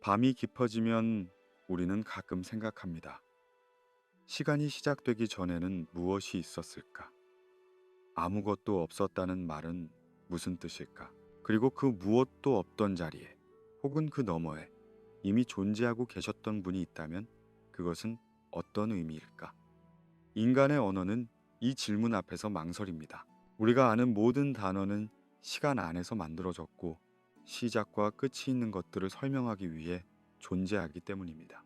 밤이 깊어지면 우리는 가끔 생각합니다. 시간이 시작되기 전에는 무엇이 있었을까? 아무것도 없었다는 말은 무슨 뜻일까? 그리고 그 무엇도 없던 자리에 혹은 그 너머에 이미 존재하고 계셨던 분이 있다면 그것은 어떤 의미일까? 인간의 언어는 이 질문 앞에서 망설입니다. 우리가 아는 모든 단어는 시간 안에서 만들어졌고 시작과 끝이 있는 것들을 설명하기 위해 존재하기 때문입니다.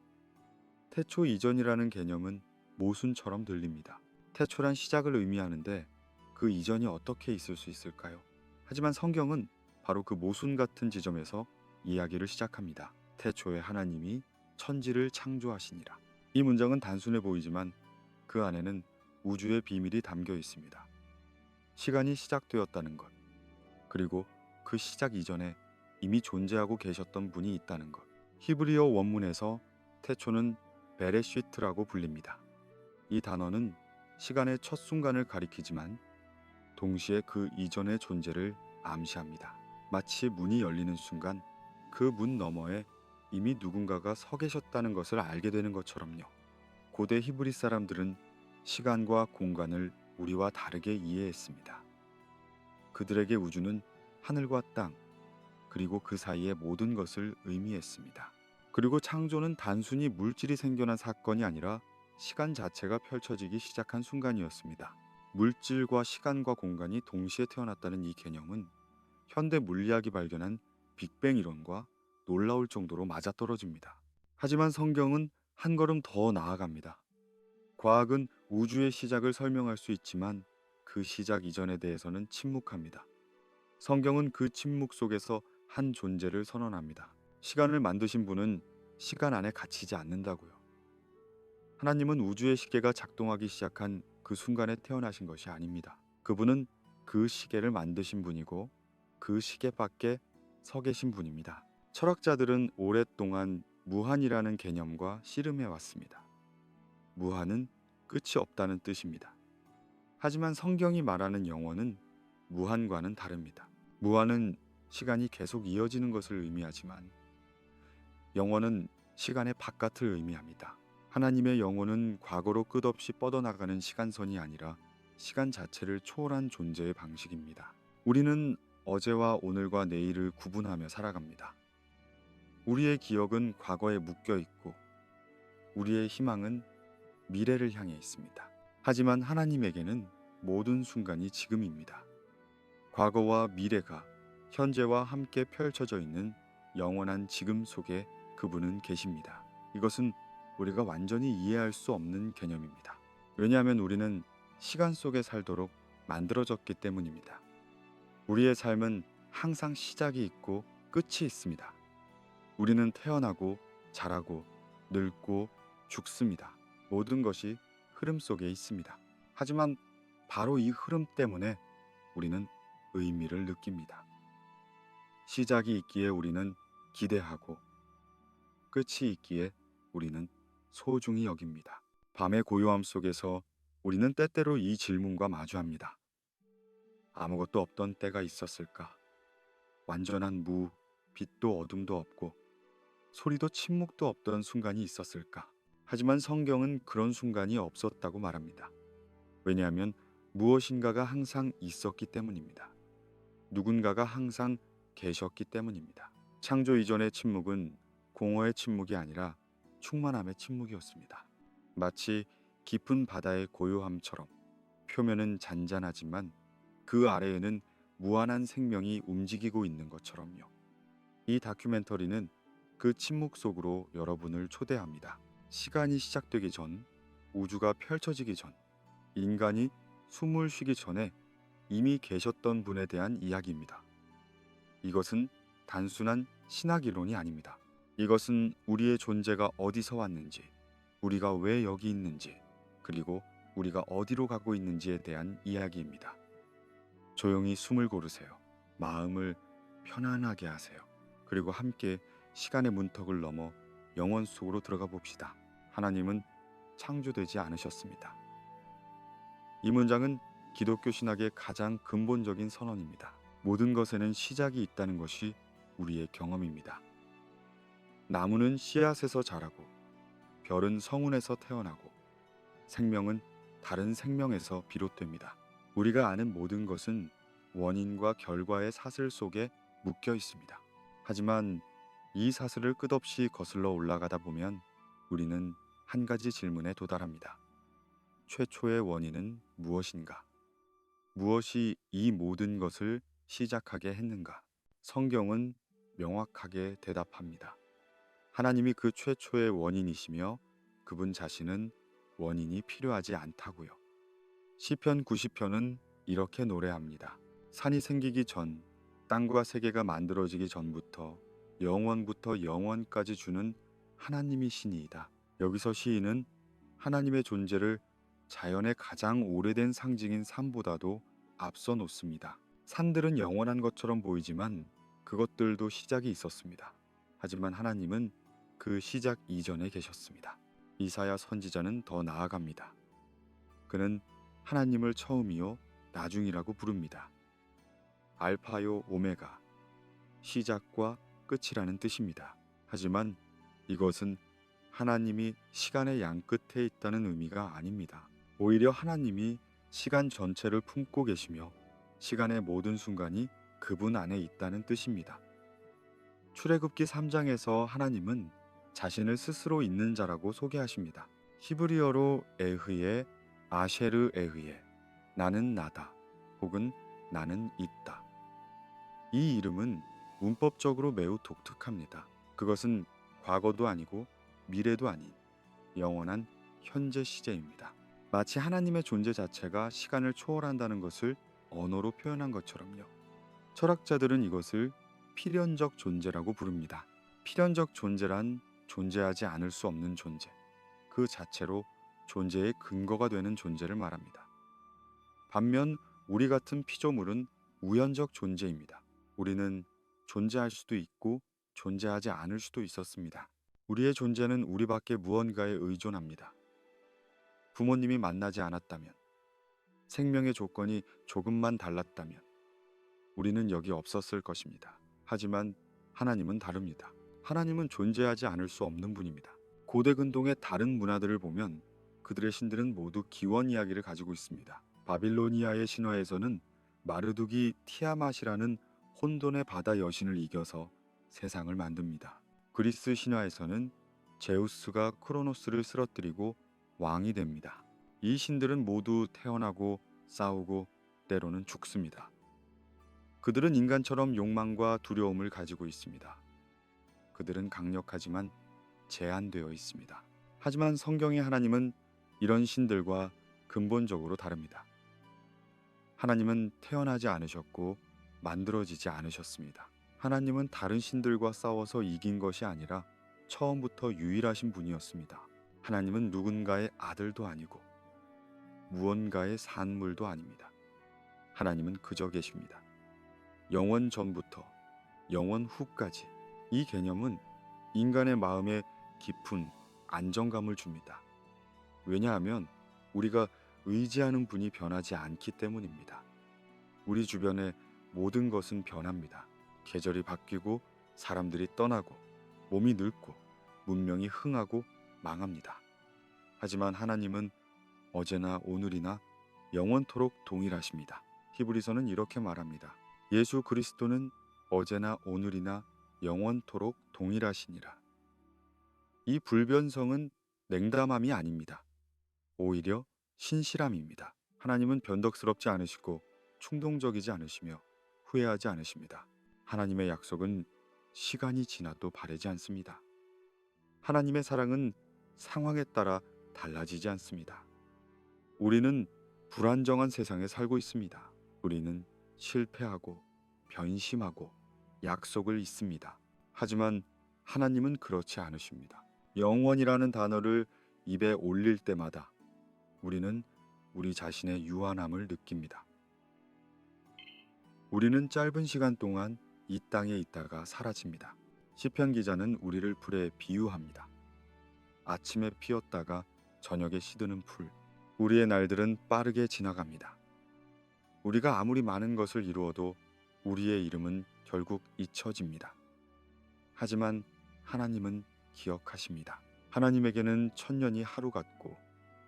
태초 이전이라는 개념은 모순처럼 들립니다. 태초란 시작을 의미하는데 그 이전이 어떻게 있을 수 있을까요? 하지만 성경은 바로 그 모순 같은 지점에서 이야기를 시작합니다. 태초에 하나님이 천지를 창조하시니라. 이 문장은 단순해 보이지만 그 안에는 우주의 비밀이 담겨 있습니다. 시간이 시작되었다는 것, 그리고 그 시작 이전에 이미 존재하고 계셨던 분이 있다는 것. 히브리어 원문에서 태초는 베레시트라고 불립니다. 이 단어는 시간의 첫 순간을 가리키지만 동시에 그 이전의 존재를 암시합니다. 마치 문이 열리는 순간 그 문 너머에 이미 누군가가 서 계셨다는 것을 알게 되는 것처럼요. 고대 히브리 사람들은 시간과 공간을 우리와 다르게 이해했습니다. 그들에게 우주는 하늘과 땅, 그리고 그 사이의 모든 것을 의미했습니다. 그리고 창조는 단순히 물질이 생겨난 사건이 아니라 시간 자체가 펼쳐지기 시작한 순간이었습니다. 물질과 시간과 공간이 동시에 태어났다는 이 개념은 현대 물리학이 발견한 빅뱅 이론과 놀라울 정도로 맞아떨어집니다. 하지만 성경은 한 걸음 더 나아갑니다. 과학은 우주의 시작을 설명할 수 있지만 그 시작 이전에 대해서는 침묵합니다. 성경은 그 침묵 속에서 한 존재를 선언합니다. 시간을 만드신 분은 시간 안에 갇히지 않는다고요. 하나님은 우주의 시계가 작동하기 시작한 그 순간에 태어나신 것이 아닙니다. 그분은 그 시계를 만드신 분이고 그 시계 밖에 서 계신 분입니다. 철학자들은 오랫동안 무한이라는 개념과 씨름해 왔습니다. 무한은 끝이 없다는 뜻입니다. 하지만 성경이 말하는 영원은 무한과는 다릅니다. 무한은 시간이 계속 이어지는 것을 의미하지만 영원은 시간의 바깥을 의미합니다. 하나님의 영혼은 과거로 끝없이 뻗어나가는 시간선이 아니라 시간 자체를 초월한 존재의 방식입니다. 우리는 어제와 오늘과 내일을 구분하며 살아갑니다. 우리의 기억은 과거에 묶여 있고 우리의 희망은 미래를 향해 있습니다. 하지만 하나님에게는 모든 순간이 지금입니다. 과거와 미래가 현재와 함께 펼쳐져 있는 영원한 지금 속에 그분은 계십니다. 이것은 우리가 완전히 이해할 수 없는 개념입니다. 왜냐하면 우리는 시간 속에 살도록 만들어졌기 때문입니다. 우리의 삶은 항상 시작이 있고 끝이 있습니다. 우리는 태어나고 자라고 늙고 죽습니다. 모든 것이 흐름 속에 있습니다. 하지만 바로 이 흐름 때문에 우리는 의미를 느낍니다. 시작이 있기에 우리는 기대하고 끝이 있기에 우리는 소중히 여깁니다. 밤의 고요함 속에서 우리는 때때로 이 질문과 마주합니다. 아무것도 없던 때가 있었을까? 완전한 무, 빛도 어둠도 없고 소리도 침묵도 없던 순간이 있었을까? 하지만 성경은 그런 순간이 없었다고 말합니다. 왜냐하면 무엇인가가 항상 있었기 때문입니다. 누군가가 항상 계셨기 때문입니다. 창조 이전의 침묵은 공허의 침묵이 아니라 충만함의 침묵이었습니다. 마치 깊은 바다의 고요함처럼 표면은 잔잔하지만 그 아래에는 무한한 생명이 움직이고 있는 것처럼요. 이 다큐멘터리는 그 침묵 속으로 여러분을 초대합니다. 시간이 시작되기 전, 우주가 펼쳐지기 전, 인간이 숨을 쉬기 전에 이미 계셨던 분에 대한 이야기입니다. 이것은 단순한 신학 이론이 아닙니다. 이것은 우리의 존재가 어디서 왔는지, 우리가 왜 여기 있는지, 그리고 우리가 어디로 가고 있는지에 대한 이야기입니다. 조용히 숨을 고르세요. 마음을 편안하게 하세요. 그리고 함께 시간의 문턱을 넘어 영원 속으로 들어가 봅시다. 하나님은 창조되지 않으셨습니다. 이 문장은 기독교 신학의 가장 근본적인 선언입니다. 모든 것에는 시작이 있다는 것이 우리의 경험입니다. 나무는 씨앗에서 자라고 별은 성운에서 태어나고 생명은 다른 생명에서 비롯됩니다. 우리가 아는 모든 것은 원인과 결과의 사슬 속에 묶여 있습니다. 하지만 이 사슬을 끝없이 거슬러 올라가다 보면 우리는 한 가지 질문에 도달합니다. 최초의 원인은 무엇인가? 무엇이 이 모든 것을 시작하게 했는가? 성경은 명확하게 대답합니다. 하나님이 그 최초의 원인이시며 그분 자신은 원인이 필요하지 않다고요. 시편 90편은 이렇게 노래합니다. 산이 생기기 전, 땅과 세계가 만들어지기 전부터 영원부터 영원까지 주는 하나님이시니이다. 여기서 시인은 하나님의 존재를 자연의 가장 오래된 상징인 산보다도 앞서 놓습니다. 산들은 영원한 것처럼 보이지만 그것들도 시작이 있었습니다. 하지만 하나님은 그 시작 이전에 계셨습니다. 이사야 선지자는 더 나아갑니다. 그는 하나님을 처음이요 나중이라고 부릅니다. 알파요 오메가, 시작과 끝이라는 뜻입니다. 하지만 이것은 하나님이 시간의 양끝에 있다는 의미가 아닙니다. 오히려 하나님이 시간 전체를 품고 계시며 시간의 모든 순간이 그분 안에 있다는 뜻입니다. 출애굽기 3장에서 하나님은 자신을 스스로 있는 자라고 소개하십니다. 히브리어로 에흐예, 아쉐르 에흐예, 나는 나다 혹은 나는 있다. 이 이름은 문법적으로 매우 독특합니다. 그것은 과거도 아니고 미래도 아닌 영원한 현재 시제입니다. 마치 하나님의 존재 자체가 시간을 초월한다는 것을 언어로 표현한 것처럼요. 철학자들은 이것을 필연적 존재라고 부릅니다. 필연적 존재란 존재하지 않을 수 없는 존재, 그 자체로 존재의 근거가 되는 존재를 말합니다. 반면 우리 같은 피조물은 우연적 존재입니다. 우리는 존재할 수도 있고 존재하지 않을 수도 있었습니다. 우리의 존재는 우리밖에 무언가에 의존합니다. 부모님이 만나지 않았다면, 생명의 조건이 조금만 달랐다면 우리는 여기 없었을 것입니다. 하지만 하나님은 다릅니다. 하나님은 존재하지 않을 수 없는 분입니다. 고대 근동의 다른 문화들을 보면 그들의 신들은 모두 기원 이야기를 가지고 있습니다. 바빌로니아의 신화에서는 마르둑이 티아맛이라는 혼돈의 바다 여신을 이겨서 세상을 만듭니다. 그리스 신화에서는 제우스가 크로노스를 쓰러뜨리고 왕이 됩니다. 이 신들은 모두 태어나고 싸우고 때로는 죽습니다. 그들은 인간처럼 욕망과 두려움을 가지고 있습니다. 그들은 강력하지만 제한되어 있습니다. 하지만 성경의 하나님은 이런 신들과 근본적으로 다릅니다. 하나님은 태어나지 않으셨고 만들어지지 않으셨습니다. 하나님은 다른 신들과 싸워서 이긴 것이 아니라 처음부터 유일하신 분이었습니다. 하나님은 누군가의 아들도 아니고 무언가의 산물도 아닙니다. 하나님은 그저 계십니다. 영원 전부터 영원 후까지. 이 개념은 인간의 마음에 깊은 안정감을 줍니다. 왜냐하면 우리가 의지하는 분이 변하지 않기 때문입니다. 우리 주변의 모든 것은 변합니다. 계절이 바뀌고 사람들이 떠나고 몸이 늙고 문명이 흥하고 망합니다. 하지만 하나님은 어제나 오늘이나 영원토록 동일하십니다. 히브리서는 이렇게 말합니다. 예수 그리스도는 어제나 오늘이나 영원토록 동일하시니라. 이 불변성은 냉담함이 아닙니다. 오히려 신실함입니다. 하나님은 변덕스럽지 않으시고 충동적이지 않으시며 후회하지 않으십니다. 하나님의 약속은 시간이 지나도 바래지 않습니다. 하나님의 사랑은 상황에 따라 달라지지 않습니다. 우리는 불안정한 세상에 살고 있습니다. 우리는 실패하고 변심하고 약속을 잊습니다. 하지만 하나님은 그렇지 않으십니다. 영원이라는 단어를 입에 올릴 때마다 우리는 우리 자신의 유한함을 느낍니다. 우리는 짧은 시간 동안 이 땅에 있다가 사라집니다. 시편 기자는 우리를 불에 비유합니다. 아침에 피었다가 저녁에 시드는 풀. 우리의 날들은 빠르게 지나갑니다. 우리가 아무리 많은 것을 이루어도 우리의 이름은 결국 잊혀집니다. 하지만 하나님은 기억하십니다. 하나님에게는 천년이 하루 같고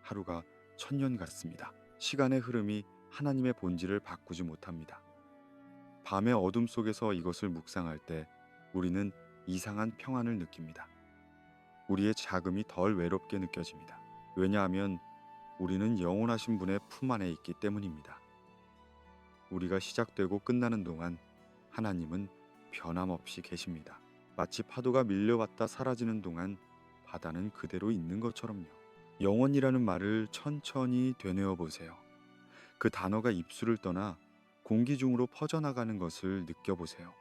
하루가 천년 같습니다. 시간의 흐름이 하나님의 본질을 바꾸지 못합니다. 밤의 어둠 속에서 이것을 묵상할 때 우리는 이상한 평안을 느낍니다. 우리의 자금이 덜 외롭게 느껴집니다. 왜냐하면 우리는 영원하신 분의 품 안에 있기 때문입니다. 우리가 시작되고 끝나는 동안 하나님은 변함없이 계십니다. 마치 파도가 밀려왔다 사라지는 동안 바다는 그대로 있는 것처럼요. 영원이라는 말을 천천히 되뇌어 보세요. 그 단어가 입술을 떠나 공기 중으로 퍼져나가는 것을 느껴보세요.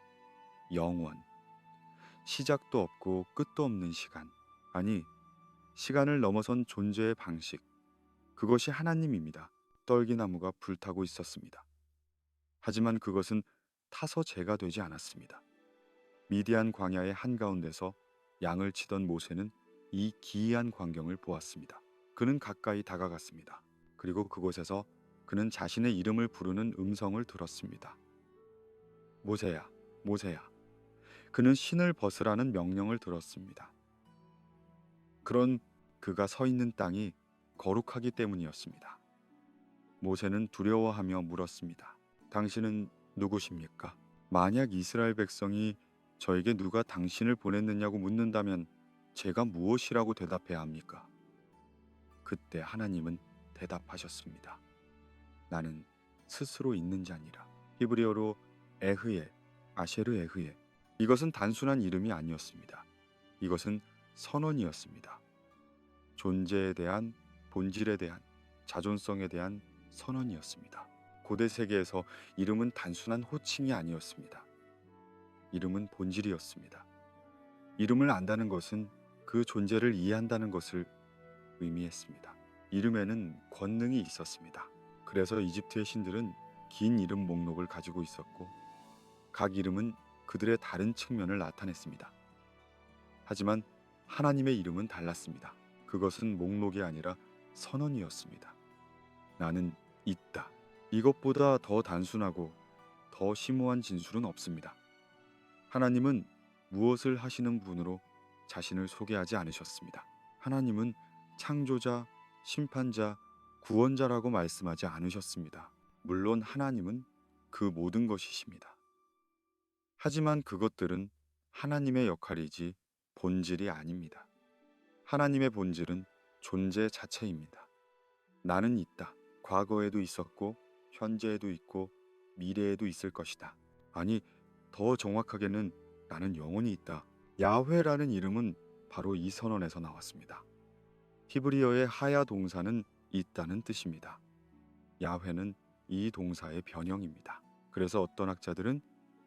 영원. 시작도 없고 끝도 없는 시간. 아니, 시간을 넘어선 존재의 방식. 그것이 하나님입니다. 떨기나무가 불타고 있었습니다. 하지만 그것은 타서 죄가 되지 않았습니다. 미디안 광야의 한가운데서 양을 치던 모세는 이 기이한 광경을 보았습니다. 그는 가까이 다가갔습니다. 그리고 그곳에서 그는 자신의 이름을 부르는 음성을 들었습니다. 모세야, 모세야. 그는 신을 벗으라는 명령을 들었습니다. 그런 그가 서 있는 땅이 거룩하기 때문이었습니다. 모세는 두려워하며 물었습니다. 당신은 누구십니까? 만약 이스라엘 백성이 저에게 누가 당신을 보냈느냐고 묻는다면 제가 무엇이라고 대답해야 합니까? 그때 하나님은 대답하셨습니다. 나는 스스로 있는 자니라. 히브리어로 에흐예, 아셰르 에흐예. 이것은 단순한 이름이 아니었습니다. 이것은 선언이었습니다. 존재에 대한, 본질에 대한, 자존성에 대한 선언이었습니다. 고대 세계에서 이름은 단순한 호칭이 아니었습니다. 이름은 본질이었습니다. 이름을 안다는 것은 그 존재를 이해한다는 것을 의미했습니다. 이름에는 권능이 있었습니다. 그래서 이집트의 신들은 긴 이름 목록을 가지고 있었고 각 이름은 그들의 다른 측면을 나타냈습니다. 하지만 하나님의 이름은 달랐습니다. 그것은 목록이 아니라 선언이었습니다. 나는 있다. 이것보다 더 단순하고 더 심오한 진술은 없습니다. 하나님은 무엇을 하시는 분으로 자신을 소개하지 않으셨습니다. 하나님은 창조자, 심판자, 구원자라고 말씀하지 않으셨습니다. 물론 하나님은 그 모든 것이십니다. 하지만 그것들은 하나님의 역할이지 본질이 아닙니다. 하나님의 본질은 존재 자체입니다. 나는 있다. 과거에도 있었고 현재에도 있고 미래에도 있을 것이다. 아니, 더 정확하게는 나는 영원히 있다. 야훼라는 이름은 바로 이 선언에서 나왔습니다. 히브리어의 하야 동사는 있다는 뜻입니다. 야훼는 이 동사의 변형입니다. 그래서 어떤 학자들은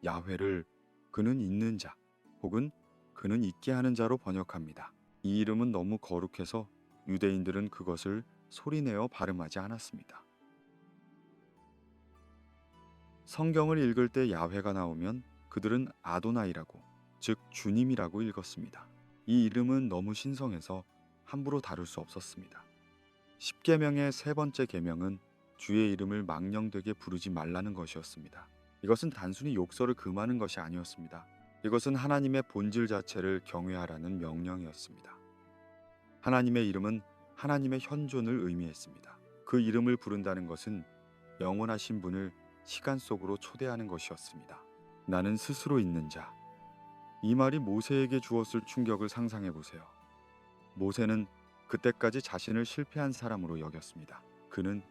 야훼를 그는 있는 자 혹은 그는 있게 하는 자로 번역합니다. 이 이름은 너무 거룩해서 유대인들은 그것을 소리내어 발음하지 않았습니다. 성경을 읽을 때 야훼가 나오면 그들은 아도나이라고, 즉 주님이라고 읽었습니다. 이 이름은 너무 신성해서 함부로 다룰 수 없었습니다. 십계명의 세 번째 계명은 주의 이름을 망령되게 부르지 말라는 것이었습니다. 이것은 단순히 욕설을 금하는 것이 아니었습니다. 이것은 하나님의 본질 자체를 경외하라는 명령이었습니다. 하나님의 이름은 하나님의 현존을 의미했습니다. 그 이름을 부른다는 것은 영원하신 분을 시간 속으로 초대하는 것이었습니다. 나는 스스로 있는 자. 이 말이 모세에게 주었을 충격을 상상해 보세요. 모세는 그때까지 자신을 실패한 사람으로 여겼습니다. 그는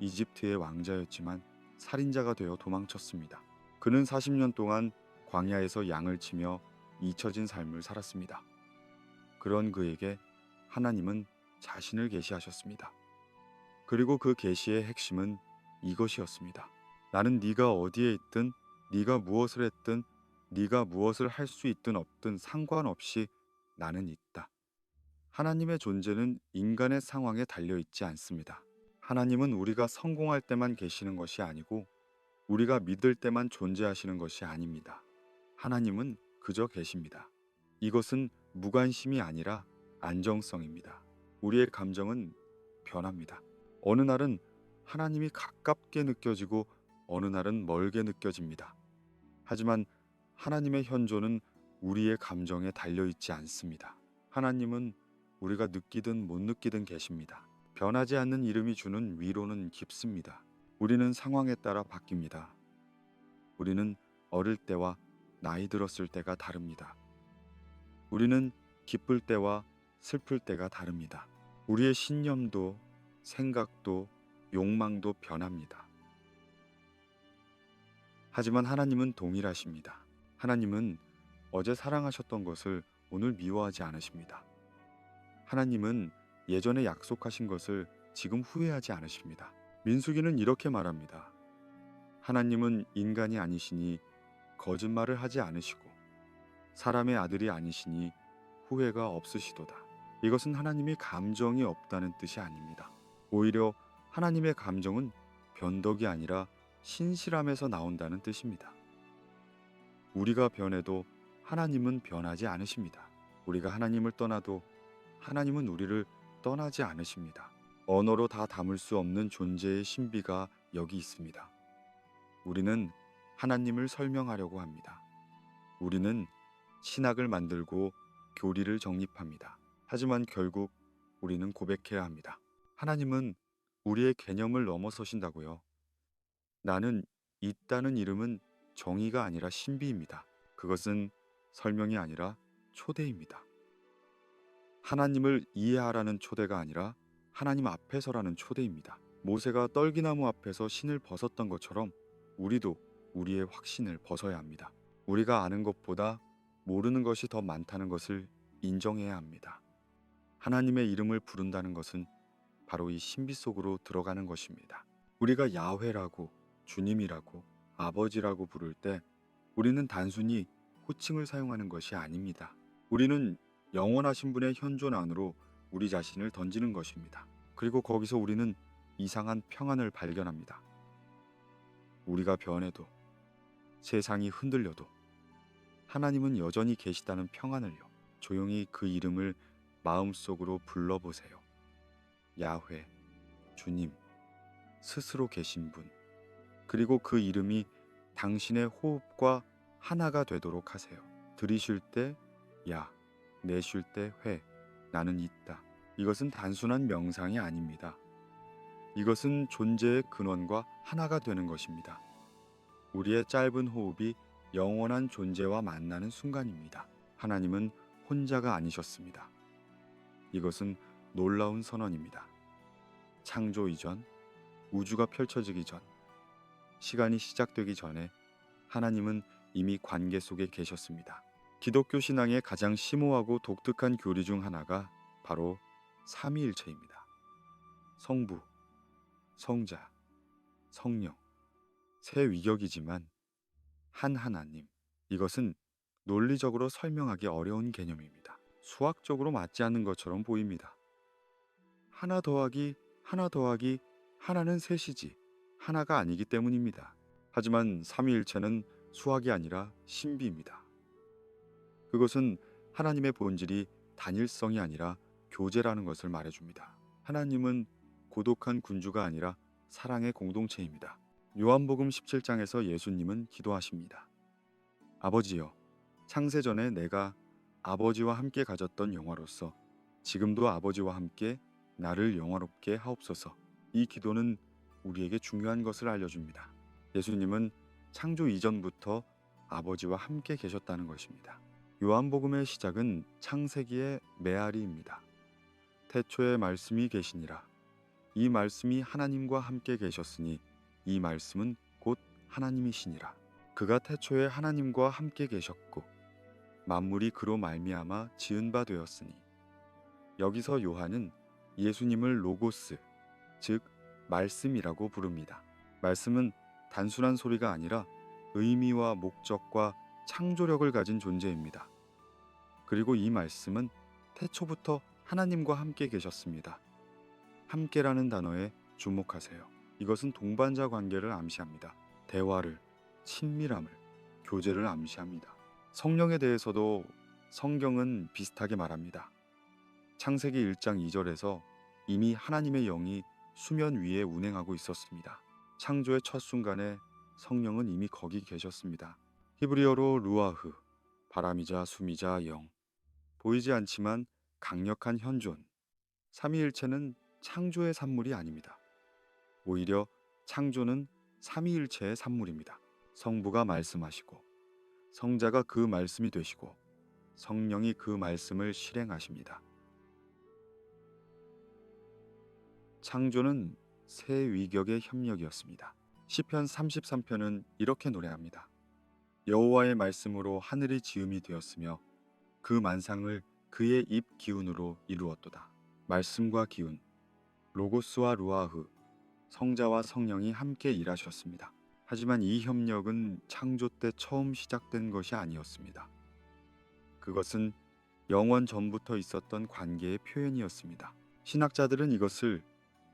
이집트의 왕자였지만 살인자가 되어 도망쳤습니다. 그는 40년 동안 광야에서 양을 치며 잊혀진 삶을 살았습니다. 그런 그에게 하나님은 자신을 계시하셨습니다. 그리고 그 계시의 핵심은 이것이었습니다. 나는 네가 어디에 있든, 네가 무엇을 했든, 네가 무엇을 할 수 있든 없든 상관없이 나는 있다. 하나님의 존재는 인간의 상황에 달려있지 않습니다. 하나님은 우리가 성공할 때만 계시는 것이 아니고 우리가 믿을 때만 존재하시는 것이 아닙니다. 하나님은 그저 계십니다. 이것은 무관심이 아니라 안정성입니다. 우리의 감정은 변합니다. 어느 날은 하나님이 가깝게 느껴지고 어느 날은 멀게 느껴집니다. 하지만 하나님의 현존은 우리의 감정에 달려있지 않습니다. 하나님은 우리가 느끼든 못 느끼든 계십니다. 변하지 않는 이름이 주는 위로는 깊습니다. 우리는 상황에 따라 바뀝니다. 우리는 어릴 때와 나이 들었을 때가 다릅니다. 우리는 기쁠 때와 슬플 때가 다릅니다. 우리의 신념도 생각도 욕망도 변합니다. 하지만 하나님은 동일하십니다. 하나님은 어제 사랑하셨던 것을 오늘 미워하지 않으십니다. 하나님은 예전에 약속하신 것을 지금 후회하지 않으십니다. 민수기는 이렇게 말합니다. 하나님은 인간이 아니시니 거짓말을 하지 않으시고 사람의 아들이 아니시니 후회가 없으시도다. 이것은 하나님이 감정이 없다는 뜻이 아닙니다. 오히려 하나님의 감정은 변덕이 아니라 신실함에서 나온다는 뜻입니다. 우리가 변해도 하나님은 변하지 않으십니다. 우리가 하나님을 떠나도 하나님은 우리를 떠나지 않으십니다. 언어로 다 담을 수 없는 존재의 신비가 여기 있습니다. 우리는 하나님을 설명하려고 합니다. 우리는 신학을 만들고 교리를 정립합니다. 하지만 결국 우리는 고백해야 합니다. 하나님은 우리의 개념을 넘어서신다고요. 나는 있다는 이름은 정의가 아니라 신비입니다. 그것은 설명이 아니라 초대입니다. 하나님을 이해하라는 초대가 아니라 하나님 앞에서라는 초대입니다. 모세가 떨기나무 앞에서 신을 벗었던 것처럼 우리도 우리의 확신을 벗어야 합니다. 우리가 아는 것보다 모르는 것이 더 많다는 것을 인정해야 합니다. 하나님의 이름을 부른다는 것은 바로 이 신비 속으로 들어가는 것입니다. 우리가 야훼라고, 주님이라고, 아버지라고 부를 때 우리는 단순히 호칭을 사용하는 것이 아닙니다. 우리는 영원하신 분의 현존 안으로 우리 자신을 던지는 것입니다. 그리고 거기서 우리는 이상한 평안을 발견합니다. 우리가 변해도 세상이 흔들려도 하나님은 여전히 계시다는 평안을요. 조용히 그 이름을 마음속으로 불러보세요. 야훼, 주님, 스스로 계신 분, 그리고 그 이름이 당신의 호흡과 하나가 되도록 하세요. 들이쉴 때 야, 내쉴 때 회, 나는 있다. 이것은 단순한 명상이 아닙니다. 이것은 존재의 근원과 하나가 되는 것입니다. 우리의 짧은 호흡이 영원한 존재와 만나는 순간입니다. 하나님은 혼자가 아니셨습니다. 이것은 놀라운 선언입니다. 창조 이전, 우주가 펼쳐지기 전, 시간이 시작되기 전에 하나님은 이미 관계 속에 계셨습니다. 기독교 신앙의 가장 심오하고 독특한 교리 중 하나가 바로 삼위일체입니다. 성부, 성자, 성령, 세 위격이지만 한 하나님. 이것은 논리적으로 설명하기 어려운 개념입니다. 수학적으로 맞지 않는 것처럼 보입니다. 하나 더하기 하나 더하기 하나는 셋이지 하나가 아니기 때문입니다. 하지만 삼위일체는 수학이 아니라 신비입니다. 그것은 하나님의 본질이 단일성이 아니라 교제라는 것을 말해줍니다. 하나님은 고독한 군주가 아니라 사랑의 공동체입니다. 요한복음 17장에서 예수님은 기도하십니다. 아버지여, 창세전에 내가 아버지와 함께 가졌던 영화로서 지금도 아버지와 함께 나를 영화롭게 하옵소서. 이 기도는 우리에게 중요한 것을 알려줍니다. 예수님은 창조 이전부터 아버지와 함께 계셨다는 것입니다. 요한복음의 시작은 창세기의 메아리입니다. 태초에 말씀이 계시니라. 이 말씀이 하나님과 함께 계셨으니 이 말씀은 곧 하나님이시니라. 그가 태초에 하나님과 함께 계셨고 만물이 그로 말미암아 지은 바 되었으니. 여기서 요한은 예수님을 로고스, 즉 말씀이라고 부릅니다. 말씀은 단순한 소리가 아니라 의미와 목적과 창조력을 가진 존재입니다. 그리고 이 말씀은 태초부터 하나님과 함께 계셨습니다. 함께라는 단어에 주목하세요. 이것은 동반자 관계를 암시합니다. 대화를, 친밀함을, 교제를 암시합니다. 성령에 대해서도 성경은 비슷하게 말합니다. 창세기 1장 2절에서 이미 하나님의 영이 수면 위에 운행하고 있었습니다. 창조의 첫 순간에 성령은 이미 거기 계셨습니다. 히브리어로 루아흐, 바람이자 숨이자 영. 보이지 않지만 강력한 현존. 삼위일체는 창조의 산물이 아닙니다. 오히려 창조는 삼위일체의 산물입니다. 성부가 말씀하시고 성자가 그 말씀이 되시고 성령이 그 말씀을 실행하십니다. 창조는 세 위격의 협력이었습니다. 시편 33편은 이렇게 노래합니다. 여호와의 말씀으로 하늘이 지음이 되었으며 그 만상을 그의 입 기운으로 이루었도다. 말씀과 기운, 로고스와 루아흐, 성자와 성령이 함께 일하셨습니다. 하지만 이 협력은 창조 때 처음 시작된 것이 아니었습니다. 그것은 영원 전부터 있었던 관계의 표현이었습니다. 신학자들은 이것을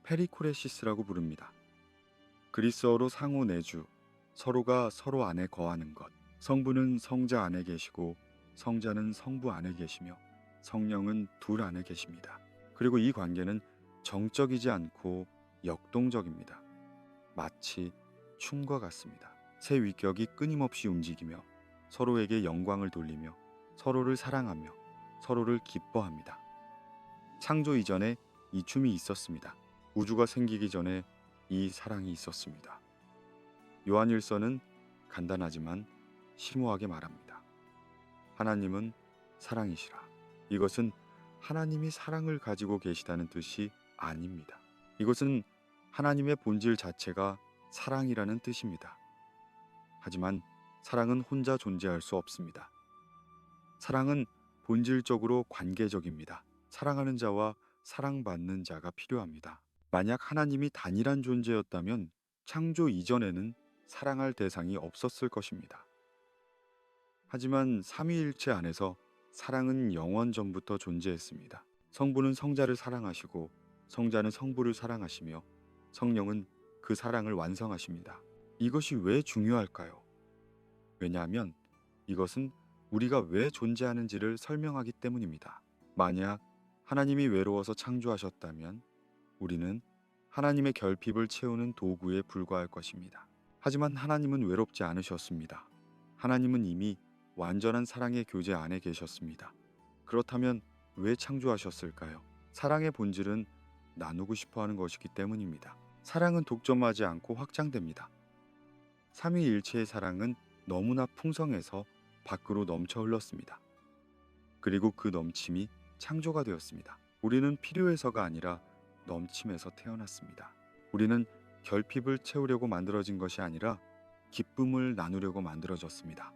페리코레시스라고 부릅니다. 그리스어로 상호 내주, 서로가 서로 안에 거하는 것. 성부는 성자 안에 계시고 성자는 성부 안에 계시며 성령은 둘 안에 계십니다. 그리고 이 관계는 정적이지 않고 역동적입니다. 마치 춤과 같습니다. 세 위격이 끊임없이 움직이며 서로에게 영광을 돌리며 서로를 사랑하며 서로를 기뻐합니다. 창조 이전에 이 춤이 있었습니다. 우주가 생기기 전에 이 사랑이 있었습니다. 요한일서는 간단하지만 심오하게 말합니다. 하나님은 사랑이시라. 이것은 하나님이 사랑을 가지고 계시다는 뜻이 아닙니다. 이것은 하나님의 본질 자체가 사랑이라는 뜻입니다. 하지만 사랑은 혼자 존재할 수 없습니다. 사랑은 본질적으로 관계적입니다. 사랑하는 자와 사랑받는 자가 필요합니다. 만약 하나님이 단일한 존재였다면 창조 이전에는 사랑할 대상이 없었을 것입니다. 하지만 삼위일체 안에서 사랑은 영원 전부터 존재했습니다. 성부는 성자를 사랑하시고 성자는 성부를 사랑하시며 성령은 그 사랑을 완성하십니다. 이것이 왜 중요할까요? 왜냐하면 이것은 우리가 왜 존재하는지를 설명하기 때문입니다. 만약 하나님이 외로워서 창조하셨다면 우리는 하나님의 결핍을 채우는 도구에 불과할 것입니다. 하지만 하나님은 외롭지 않으셨습니다. 하나님은 이미 완전한 사랑의 교제 안에 계셨습니다. 그렇다면 왜 창조하셨을까요? 사랑의 본질은 나누고 싶어 하는 것이기 때문입니다. 사랑은 독점하지 않고 확장됩니다. 삼위일체의 사랑은 너무나 풍성해서 밖으로 넘쳐 흘렀습니다. 그리고 그 넘침이 창조가 되었습니다. 우리는 필요해서가 아니라 넘침에서 태어났습니다. 우리는 결핍을 채우려고 만들어진 것이 아니라 기쁨을 나누려고 만들어졌습니다.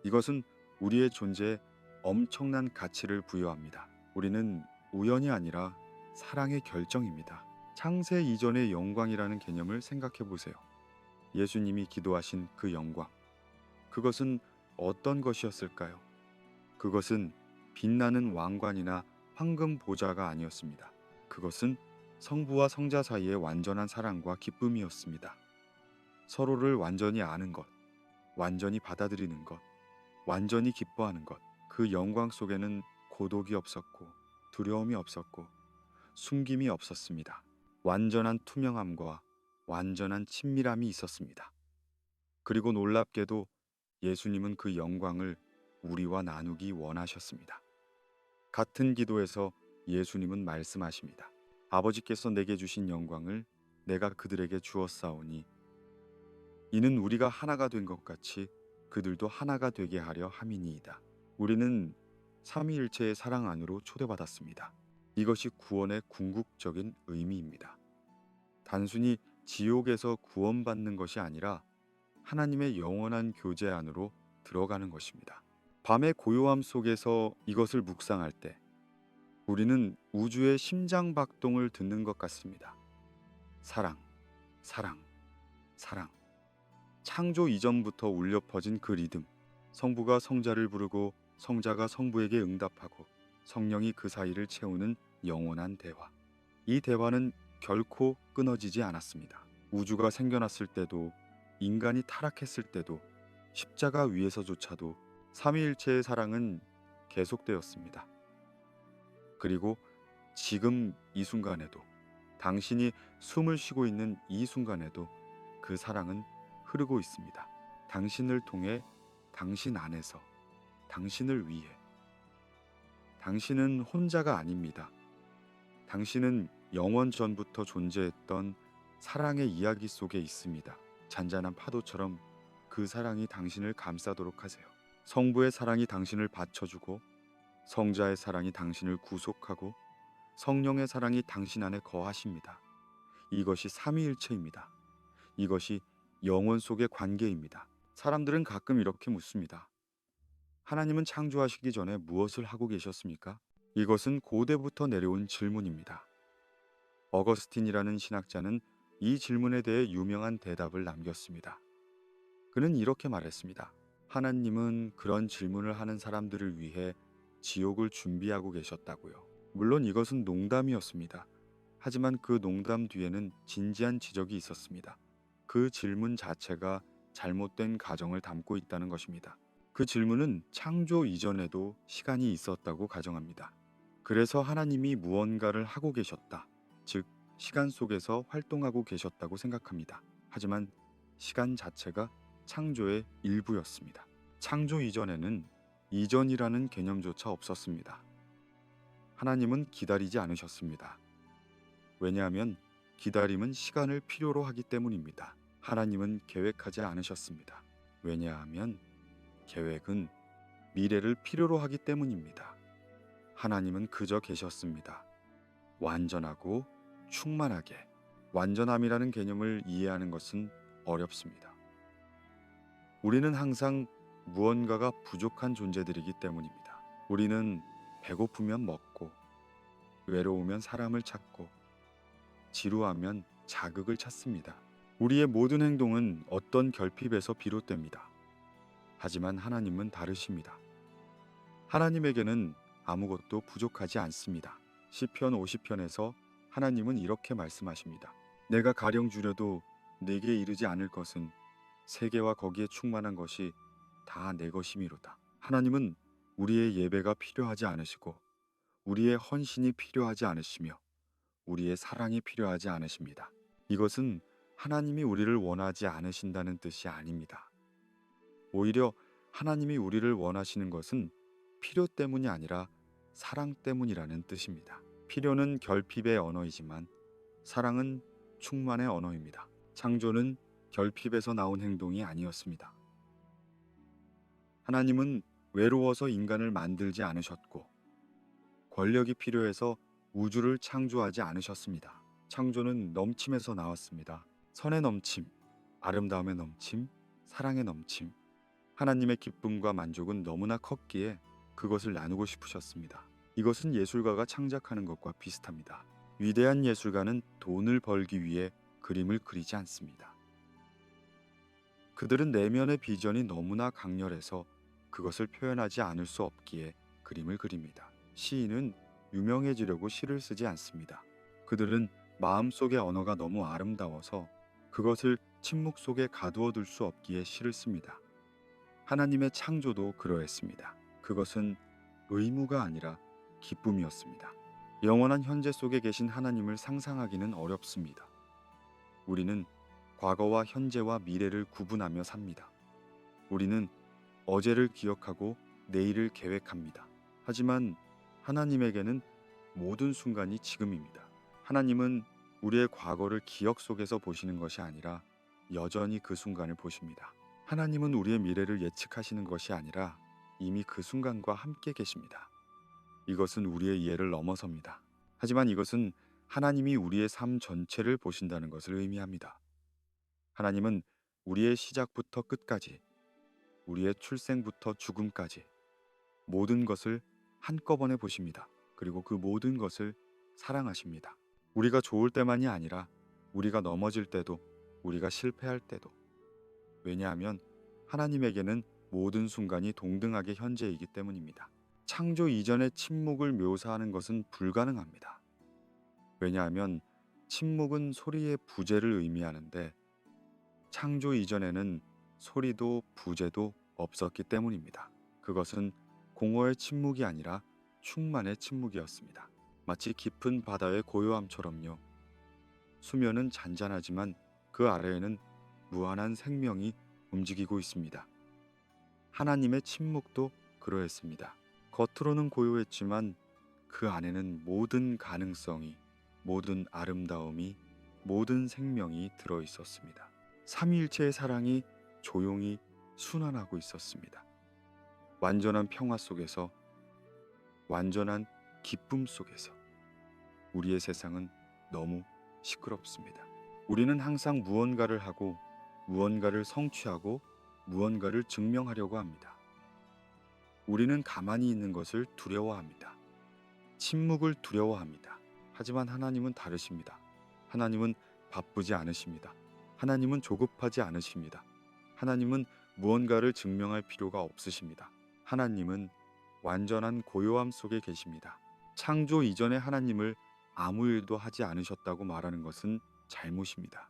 이것은 우리의 존재에 엄청난 가치를 부여합니다. 우리는 우연이 아니라 사랑의 결정입니다. 창세 이전의 영광이라는 개념을 생각해 보세요. 예수님이 기도하신 그 영광. 그것은 어떤 것이었을까요? 그것은 빛나는 왕관이나 황금 보좌가 아니었습니다. 그것은 성부와 성자 사이의 완전한 사랑과 기쁨이었습니다. 서로를 완전히 아는 것, 완전히 받아들이는 것, 완전히 기뻐하는 것. 그 영광 속에는 고독이 없었고 두려움이 없었고 숨김이 없었습니다. 완전한 투명함과 완전한 친밀함이 있었습니다. 그리고 놀랍게도 예수님은 그 영광을 우리와 나누기 원하셨습니다. 같은 기도에서 예수님은 말씀하십니다. 아버지께서 내게 주신 영광을 내가 그들에게 주었사오니 이는 우리가 하나가 된 것 같이 그들도 하나가 되게 하려 함이니이다. 우리는 삼위일체의 사랑 안으로 초대받았습니다. 이것이 구원의 궁극적인 의미입니다. 단순히 지옥에서 구원받는 것이 아니라 하나님의 영원한 교제 안으로 들어가는 것입니다. 밤의 고요함 속에서 이것을 묵상할 때 우리는 우주의 심장박동을 듣는 것 같습니다. 사랑, 사랑, 사랑. 창조 이전부터 울려 퍼진 그 리듬. 성부가 성자를 부르고 성자가 성부에게 응답하고 성령이 그 사이를 채우는 영원한 대화. 이 대화는 결코 끊어지지 않았습니다. 우주가 생겨났을 때도 인간이 타락했을 때도 십자가 위에서조차도 삼위일체의 사랑은 계속되었습니다. 그리고 지금 이 순간에도 당신이 숨을 쉬고 있는 이 순간에도 그 사랑은 흐르고 있습니다. 당신을 통해 당신 안에서 당신을 위해. 당신은 혼자가 아닙니다. 당신은 영원 전부터 존재했던 사랑의 이야기 속에 있습니다. 잔잔한 파도처럼 그 사랑이 당신을 감싸도록 하세요. 성부의 사랑이 당신을 받쳐주고, 성자의 사랑이 당신을 구속하고, 성령의 사랑이 당신 안에 거하십니다. 이것이 삼위일체입니다. 이것이 영혼 속의 관계입니다. 사람들은 가끔 이렇게 묻습니다. 하나님은 창조하시기 전에 무엇을 하고 계셨습니까? 이것은 고대부터 내려온 질문입니다. 어거스틴이라는 신학자는 이 질문에 대해 유명한 대답을 남겼습니다. 그는 이렇게 말했습니다. 하나님은 그런 질문을 하는 사람들을 위해 지옥을 준비하고 계셨다고요. 물론 이것은 농담이었습니다. 하지만 그 농담 뒤에는 진지한 지적이 있었습니다. 그 질문 자체가 잘못된 가정을 담고 있다는 것입니다. 그 질문은 창조 이전에도 시간이 있었다고 가정합니다. 그래서 하나님이 무언가를 하고 계셨다. 즉, 시간 속에서 활동하고 계셨다고 생각합니다. 하지만 시간 자체가 창조의 일부였습니다. 창조 이전에는 이전이라는 개념조차 없었습니다. 하나님은 기다리지 않으셨습니다. 왜냐하면 기다림은 시간을 필요로 하기 때문입니다. 하나님은 계획하지 않으셨습니다. 왜냐하면 계획은 미래를 필요로 하기 때문입니다. 하나님은 그저 계셨습니다. 완전하고 충만하게. 완전함이라는 개념을 이해하는 것은 어렵습니다. 우리는 항상 무언가가 부족한 존재들이기 때문입니다. 우리는 배고프면 먹고, 외로우면 사람을 찾고, 지루하면 자극을 찾습니다. 우리의 모든 행동은 어떤 결핍에서 비롯됩니다. 하지만 하나님은 다르십니다. 하나님에게는 아무것도 부족하지 않습니다. 시편 50편에서 하나님은 이렇게 말씀하십니다. 내가 가령 주려도 내게 이르지 않을 것은 세계와 거기에 충만한 것이 다 내 것이미로다. 하나님은 우리의 예배가 필요하지 않으시고, 우리의 헌신이 필요하지 않으시며, 우리의 사랑이 필요하지 않으십니다. 이것은 하나님이 우리를 원하지 않으신다는 뜻이 아닙니다. 오히려 하나님이 우리를 원하시는 것은 필요 때문이 아니라 사랑 때문이라는 뜻입니다. 필요는 결핍의 언어이지만 사랑은 충만의 언어입니다. 창조는 결핍에서 나온 행동이 아니었습니다. 하나님은 외로워서 인간을 만들지 않으셨고, 권력이 필요해서 우주를 창조하지 않으셨습니다. 창조는 넘침에서 나왔습니다. 선의 넘침, 아름다움의 넘침, 사랑의 넘침. 하나님의 기쁨과 만족은 너무나 컸기에 그것을 나누고 싶으셨습니다. 이것은 예술가가 창작하는 것과 비슷합니다. 위대한 예술가는 돈을 벌기 위해 그림을 그리지 않습니다. 그들은 내면의 비전이 너무나 강렬해서 그것을 표현하지 않을 수 없기에 그림을 그립니다. 시인은 유명해지려고 시를 쓰지 않습니다. 그들은 마음속의 언어가 너무 아름다워서 그것을 침묵 속에 가두어둘 수 없기에 시를 씁니다. 하나님의 창조도 그러했습니다. 그것은 의무가 아니라 기쁨이었습니다. 영원한 현재 속에 계신 하나님을 상상하기는 어렵습니다. 우리는 과거와 현재와 미래를 구분하며 삽니다. 우리는 어제를 기억하고 내일을 계획합니다. 하지만 하나님에게는 모든 순간이 지금입니다. 하나님은 우리의 과거를 기억 속에서 보시는 것이 아니라 여전히 그 순간을 보십니다. 하나님은 우리의 미래를 예측하시는 것이 아니라 이미 그 순간과 함께 계십니다. 이것은 우리의 이해를 넘어섭니다. 하지만 이것은 하나님이 우리의 삶 전체를 보신다는 것을 의미합니다. 하나님은 우리의 시작부터 끝까지, 우리의 출생부터 죽음까지 모든 것을 한꺼번에 보십니다. 그리고 그 모든 것을 사랑하십니다. 우리가 좋을 때만이 아니라 우리가 넘어질 때도, 우리가 실패할 때도. 왜냐하면 하나님에게는 모든 순간이 동등하게 현재이기 때문입니다. 창조 이전의 침묵을 묘사하는 것은 불가능합니다. 왜냐하면 침묵은 소리의 부재를 의미하는데 창조 이전에는 소리도 부재도 없었기 때문입니다. 그것은 공허의 침묵이 아니라 충만의 침묵이었습니다. 마치 깊은 바다의 고요함처럼요. 수면은 잔잔하지만 그 아래에는 무한한 생명이 움직이고 있습니다. 하나님의 침묵도 그러했습니다. 겉으로는 고요했지만 그 안에는 모든 가능성이, 모든 아름다움이, 모든 생명이 들어 있었습니다. 삼위일체의 사랑이 조용히 순환하고 있었습니다. 완전한 평화 속에서, 완전한 기쁨 속에서 우리의 세상은 너무 시끄럽습니다. 우리는 항상 무언가를 하고, 무언가를 성취하고, 무언가를 증명하려고 합니다. 우리는 가만히 있는 것을 두려워합니다. 침묵을 두려워합니다. 하지만 하나님은 다르십니다. 하나님은 바쁘지 않으십니다. 하나님은 조급하지 않으십니다. 하나님은 무언가를 증명할 필요가 없으십니다. 하나님은 완전한 고요함 속에 계십니다. 창조 이전에 하나님을 아무 일도 하지 않으셨다고 말하는 것은 잘못입니다.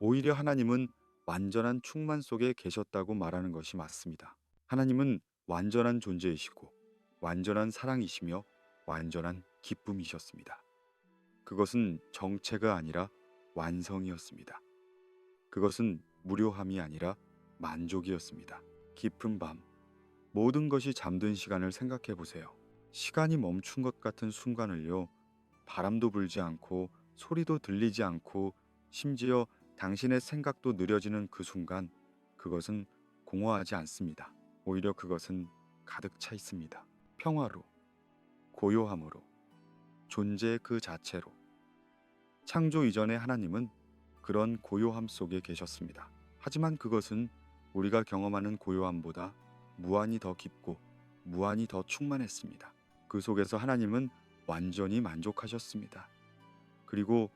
오히려 하나님은 완전한 충만 속에 계셨다고 말하는 것이 맞습니다. 하나님은 완전한 존재이시고 완전한 사랑이시며 완전한 기쁨이셨습니다. 그것은 정체가 아니라 완성이었습니다. 그것은 무료함이 아니라 만족이었습니다. 깊은 밤, 모든 것이 잠든 시간을 생각해 보세요. 시간이 멈춘 것 같은 순간을요, 바람도 불지 않고 소리도 들리지 않고 심지어 당신의 생각도 느려지는 그 순간, 그것은 공허하지 않습니다. 오히려 그것은 가득 차 있습니다. 평화로, 고요함으로, 존재 그 자체로. 창조 이전의 하나님은 그런 고요함 속에 계셨습니다. 하지만 그것은 우리가 경험하는 고요함보다 무한히 더 깊고 무한히 더 충만했습니다. 그 속에서 하나님은 완전히 만족하셨습니다. 그리고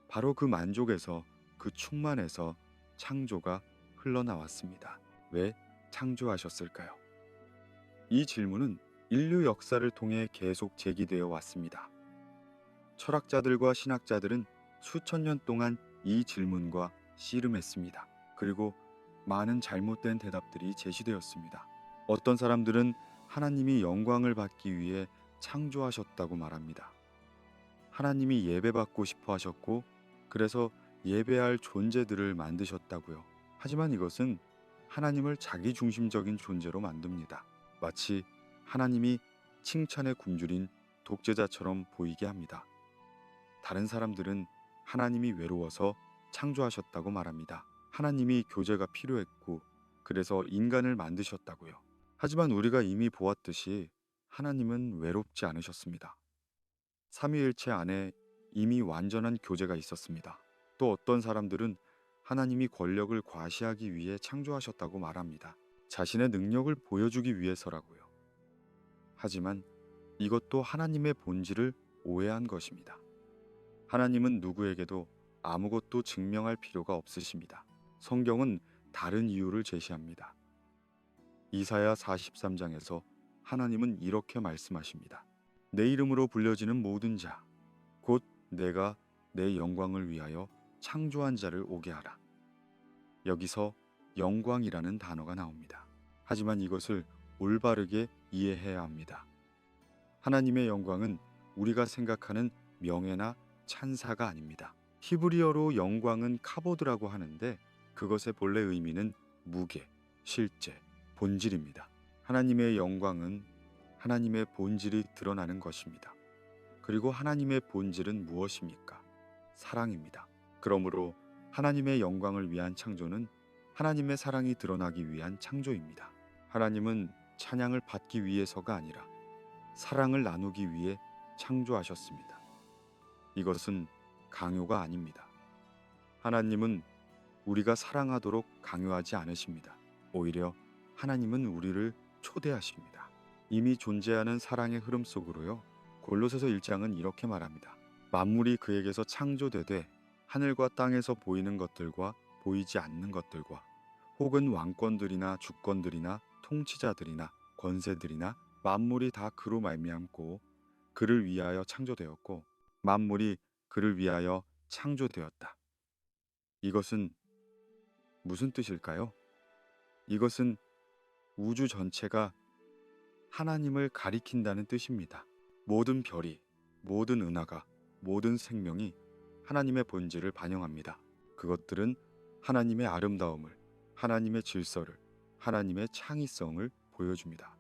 바로 그 만족에서, 그 충만에서 창조가 흘러나왔습니다. 왜 창조하셨을까요? 이 질문은 인류 역사를 통해 계속 제기되어 왔습니다. 철학자들과 신학자들은 수천 년 동안 이 질문과 씨름했습니다. 그리고 많은 잘못된 대답들이 제시되었습니다. 어떤 사람들은 하나님이 영광을 받기 위해 창조하셨다고 말합니다. 하나님이 예배받고 싶어 하셨고, 그래서 예배할 존재들을 만드셨다고요. 하지만 이것은 하나님을 자기중심적인 존재로 만듭니다. 마치 하나님이 칭찬에 굶주린 독재자처럼 보이게 합니다. 다른 사람들은 하나님이 외로워서 창조하셨다고 말합니다. 하나님이 교제가 필요했고, 그래서 인간을 만드셨다고요. 하지만 우리가 이미 보았듯이 하나님은 외롭지 않으셨습니다. 삼위일체 안에 이미 완전한 교제가 있었습니다. 또 어떤 사람들은 하나님이 권력을 과시하기 위해 창조하셨다고 말합니다. 자신의 능력을 보여주기 위해서라고요. 하지만 이것도 하나님의 본질을 오해한 것입니다. 하나님은 누구에게도 아무것도 증명할 필요가 없으십니다. 성경은 다른 이유를 제시합니다. 이사야 43장에서 하나님은 이렇게 말씀하십니다. 내 이름으로 불려지는 모든 자, 곧 내가 내 영광을 위하여 창조한 자를 오게 하라. 여기서 영광이라는 단어가 나옵니다. 하지만 이것을 올바르게 이해해야 합니다. 하나님의 영광은 우리가 생각하는 명예나 찬사가 아닙니다. 히브리어로 영광은 카보드라고 하는데, 그것의 본래 의미는 무게, 실제, 본질입니다. 하나님의 영광은 하나님의 본질이 드러나는 것입니다. 그리고 하나님의 본질은 무엇입니까? 사랑입니다. 그러므로 하나님의 영광을 위한 창조는 하나님의 사랑이 드러나기 위한 창조입니다. 하나님은 찬양을 받기 위해서가 아니라 사랑을 나누기 위해 창조하셨습니다. 이것은 강요가 아닙니다. 하나님은 우리가 사랑하도록 강요하지 않으십니다. 오히려 하나님은 우리를 초대하십니다. 이미 존재하는 사랑의 흐름 속으로요. 골로새서 1장은 이렇게 말합니다. 만물이 그에게서 창조되되 하늘과 땅에서 보이는 것들과 보이지 않는 것들과 혹은 왕권들이나 주권들이나 통치자들이나 권세들이나 만물이 다 그로 말미암고 그를 위하여 창조되었고 만물이 그를 위하여 창조되었다. 이것은 무슨 뜻일까요? 이것은 우주 전체가 하나님을 가리킨다는 뜻입니다. 모든 별이, 모든 은하가, 모든 생명이 하나님의 본질을 반영합니다. 그것들은 하나님의 아름다움을, 하나님의 질서를, 하나님의 창의성을 보여줍니다.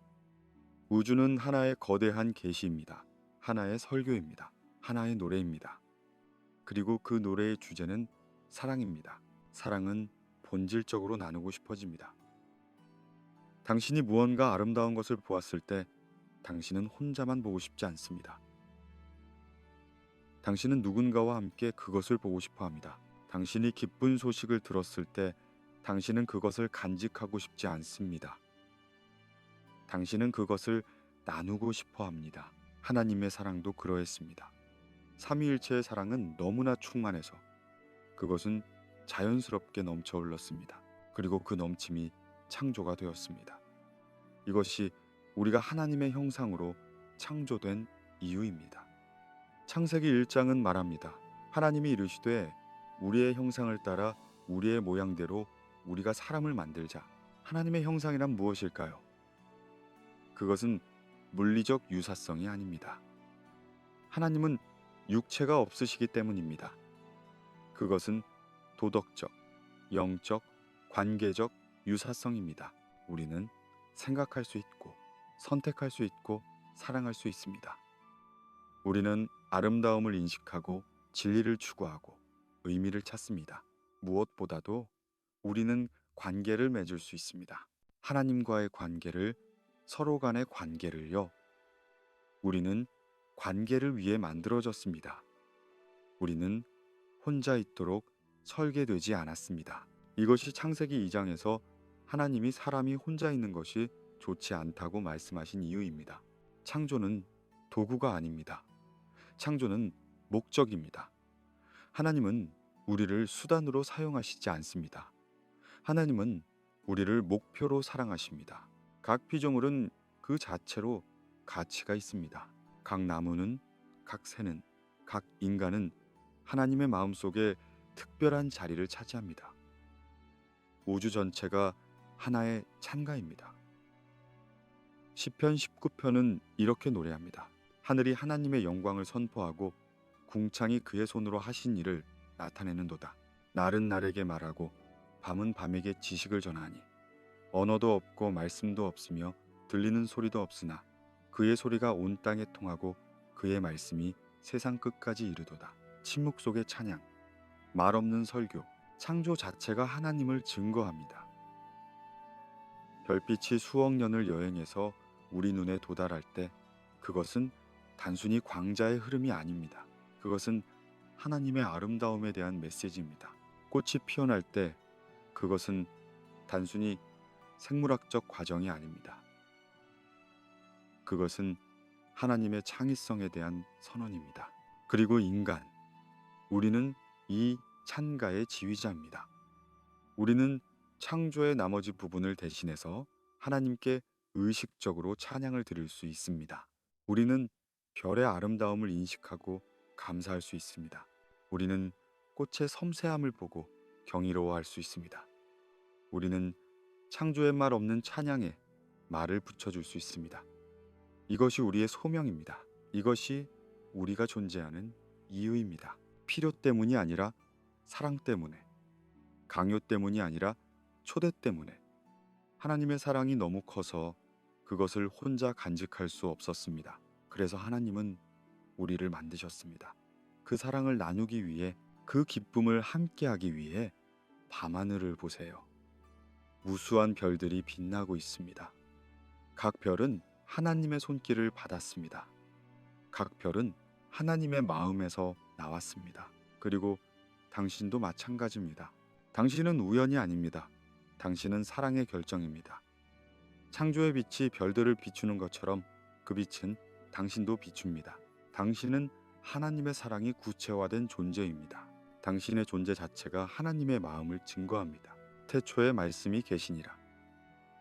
우주는 하나의 거대한 계시입니다. 하나의 설교입니다. 하나의 노래입니다. 그리고 그 노래의 주제는 사랑입니다. 사랑은 본질적으로 나누고 싶어집니다. 당신이 무언가 아름다운 것을 보았을 때 당신은 혼자만 보고 싶지 않습니다. 당신은 누군가와 함께 그것을 보고 싶어 합니다. 당신이 기쁜 소식을 들었을 때 당신은 그것을 간직하고 싶지 않습니다. 당신은 그것을 나누고 싶어 합니다. 하나님의 사랑도 그러했습니다. 삼위일체의 사랑은 너무나 충만해서 그것은 자연스럽게 넘쳐 흘렀습니다. 그리고 그 넘침이 창조가 되었습니다. 이것이 우리가 하나님의 형상으로 창조된 이유입니다. 창세기 1장은 말합니다. 하나님이 이르시되 우리의 형상을 따라 우리의 모양대로 우리가 사람을 만들자. 하나님의 형상이란 무엇일까요? 그것은 물리적 유사성이 아닙니다. 하나님은 육체가 없으시기 때문입니다. 그것은 도덕적, 영적, 관계적 유사성입니다. 우리는 생각할 수 있고 선택할 수 있고 사랑할 수 있습니다. 우리는 아름다움을 인식하고 진리를 추구하고 의미를 찾습니다. 무엇보다도 우리는 관계를 맺을 수 있습니다. 하나님과의 관계를, 서로 간의 관계를요. 우리는 관계를 위해 만들어졌습니다. 우리는 혼자 있도록 설계되지 않았습니다. 이것이 창세기 2장에서 하나님이 사람이 혼자 있는 것이 좋지 않다고 말씀하신 이유입니다. 창조는 도구가 아닙니다. 창조는 목적입니다. 하나님은 우리를 수단으로 사용하시지 않습니다. 하나님은 우리를 목표로 사랑하십니다. 각 피조물은 그 자체로 가치가 있습니다. 각 나무는, 각 새는, 각 인간은 하나님의 마음속에 특별한 자리를 차지합니다. 우주 전체가 하나의 찬가입니다. 시편 19편은 이렇게 노래합니다. 하늘이 하나님의 영광을 선포하고 궁창이 그의 손으로 하신 일을 나타내는도다. 날은 날에게 말하고 밤은 밤에게 지식을 전하니 언어도 없고 말씀도 없으며 들리는 소리도 없으나 그의 소리가 온 땅에 통하고 그의 말씀이 세상 끝까지 이르도다. 침묵 속의 찬양, 말 없는 설교, 창조 자체가 하나님을 증거합니다. 별빛이 수억 년을 여행해서 우리 눈에 도달할 때 그것은 단순히 광자의 흐름이 아닙니다. 그것은 하나님의 아름다움에 대한 메시지입니다. 꽃이 피어날 때 그것은 단순히 생물학적 과정이 아닙니다. 그것은 하나님의 창의성에 대한 선언입니다. 그리고 인간, 우리는 이 찬가의 지휘자입니다. 우리는 창조의 나머지 부분을 대신해서 하나님께 의식적으로 찬양을 드릴 수 있습니다. 우리는 별의 아름다움을 인식하고 감사할 수 있습니다. 우리는 꽃의 섬세함을 보고 경이로워할 수 있습니다. 우리는 창조의 말 없는 찬양에 말을 붙여줄 수 있습니다. 이것이 우리의 소명입니다. 이것이 우리가 존재하는 이유입니다. 필요 때문이 아니라 사랑 때문에, 강요 때문이 아니라 초대 때문에. 하나님의 사랑이 너무 커서 그것을 혼자 간직할 수 없었습니다. 그래서 하나님은 우리를 만드셨습니다. 그 사랑을 나누기 위해, 그 기쁨을 함께하기 위해 밤하늘을 보세요. 무수한 별들이 빛나고 있습니다. 각 별은 하나님의 손길을 받았습니다. 각 별은 하나님의 마음에서 나왔습니다. 그리고 당신도 마찬가지입니다. 당신은 우연이 아닙니다. 당신은 사랑의 결정입니다. 창조의 빛이 별들을 비추는 것처럼 그 빛은 당신도 비춥니다. 당신은 하나님의 사랑이 구체화된 존재입니다. 당신의 존재 자체가 하나님의 마음을 증거합니다. 태초에 말씀이 계시니라.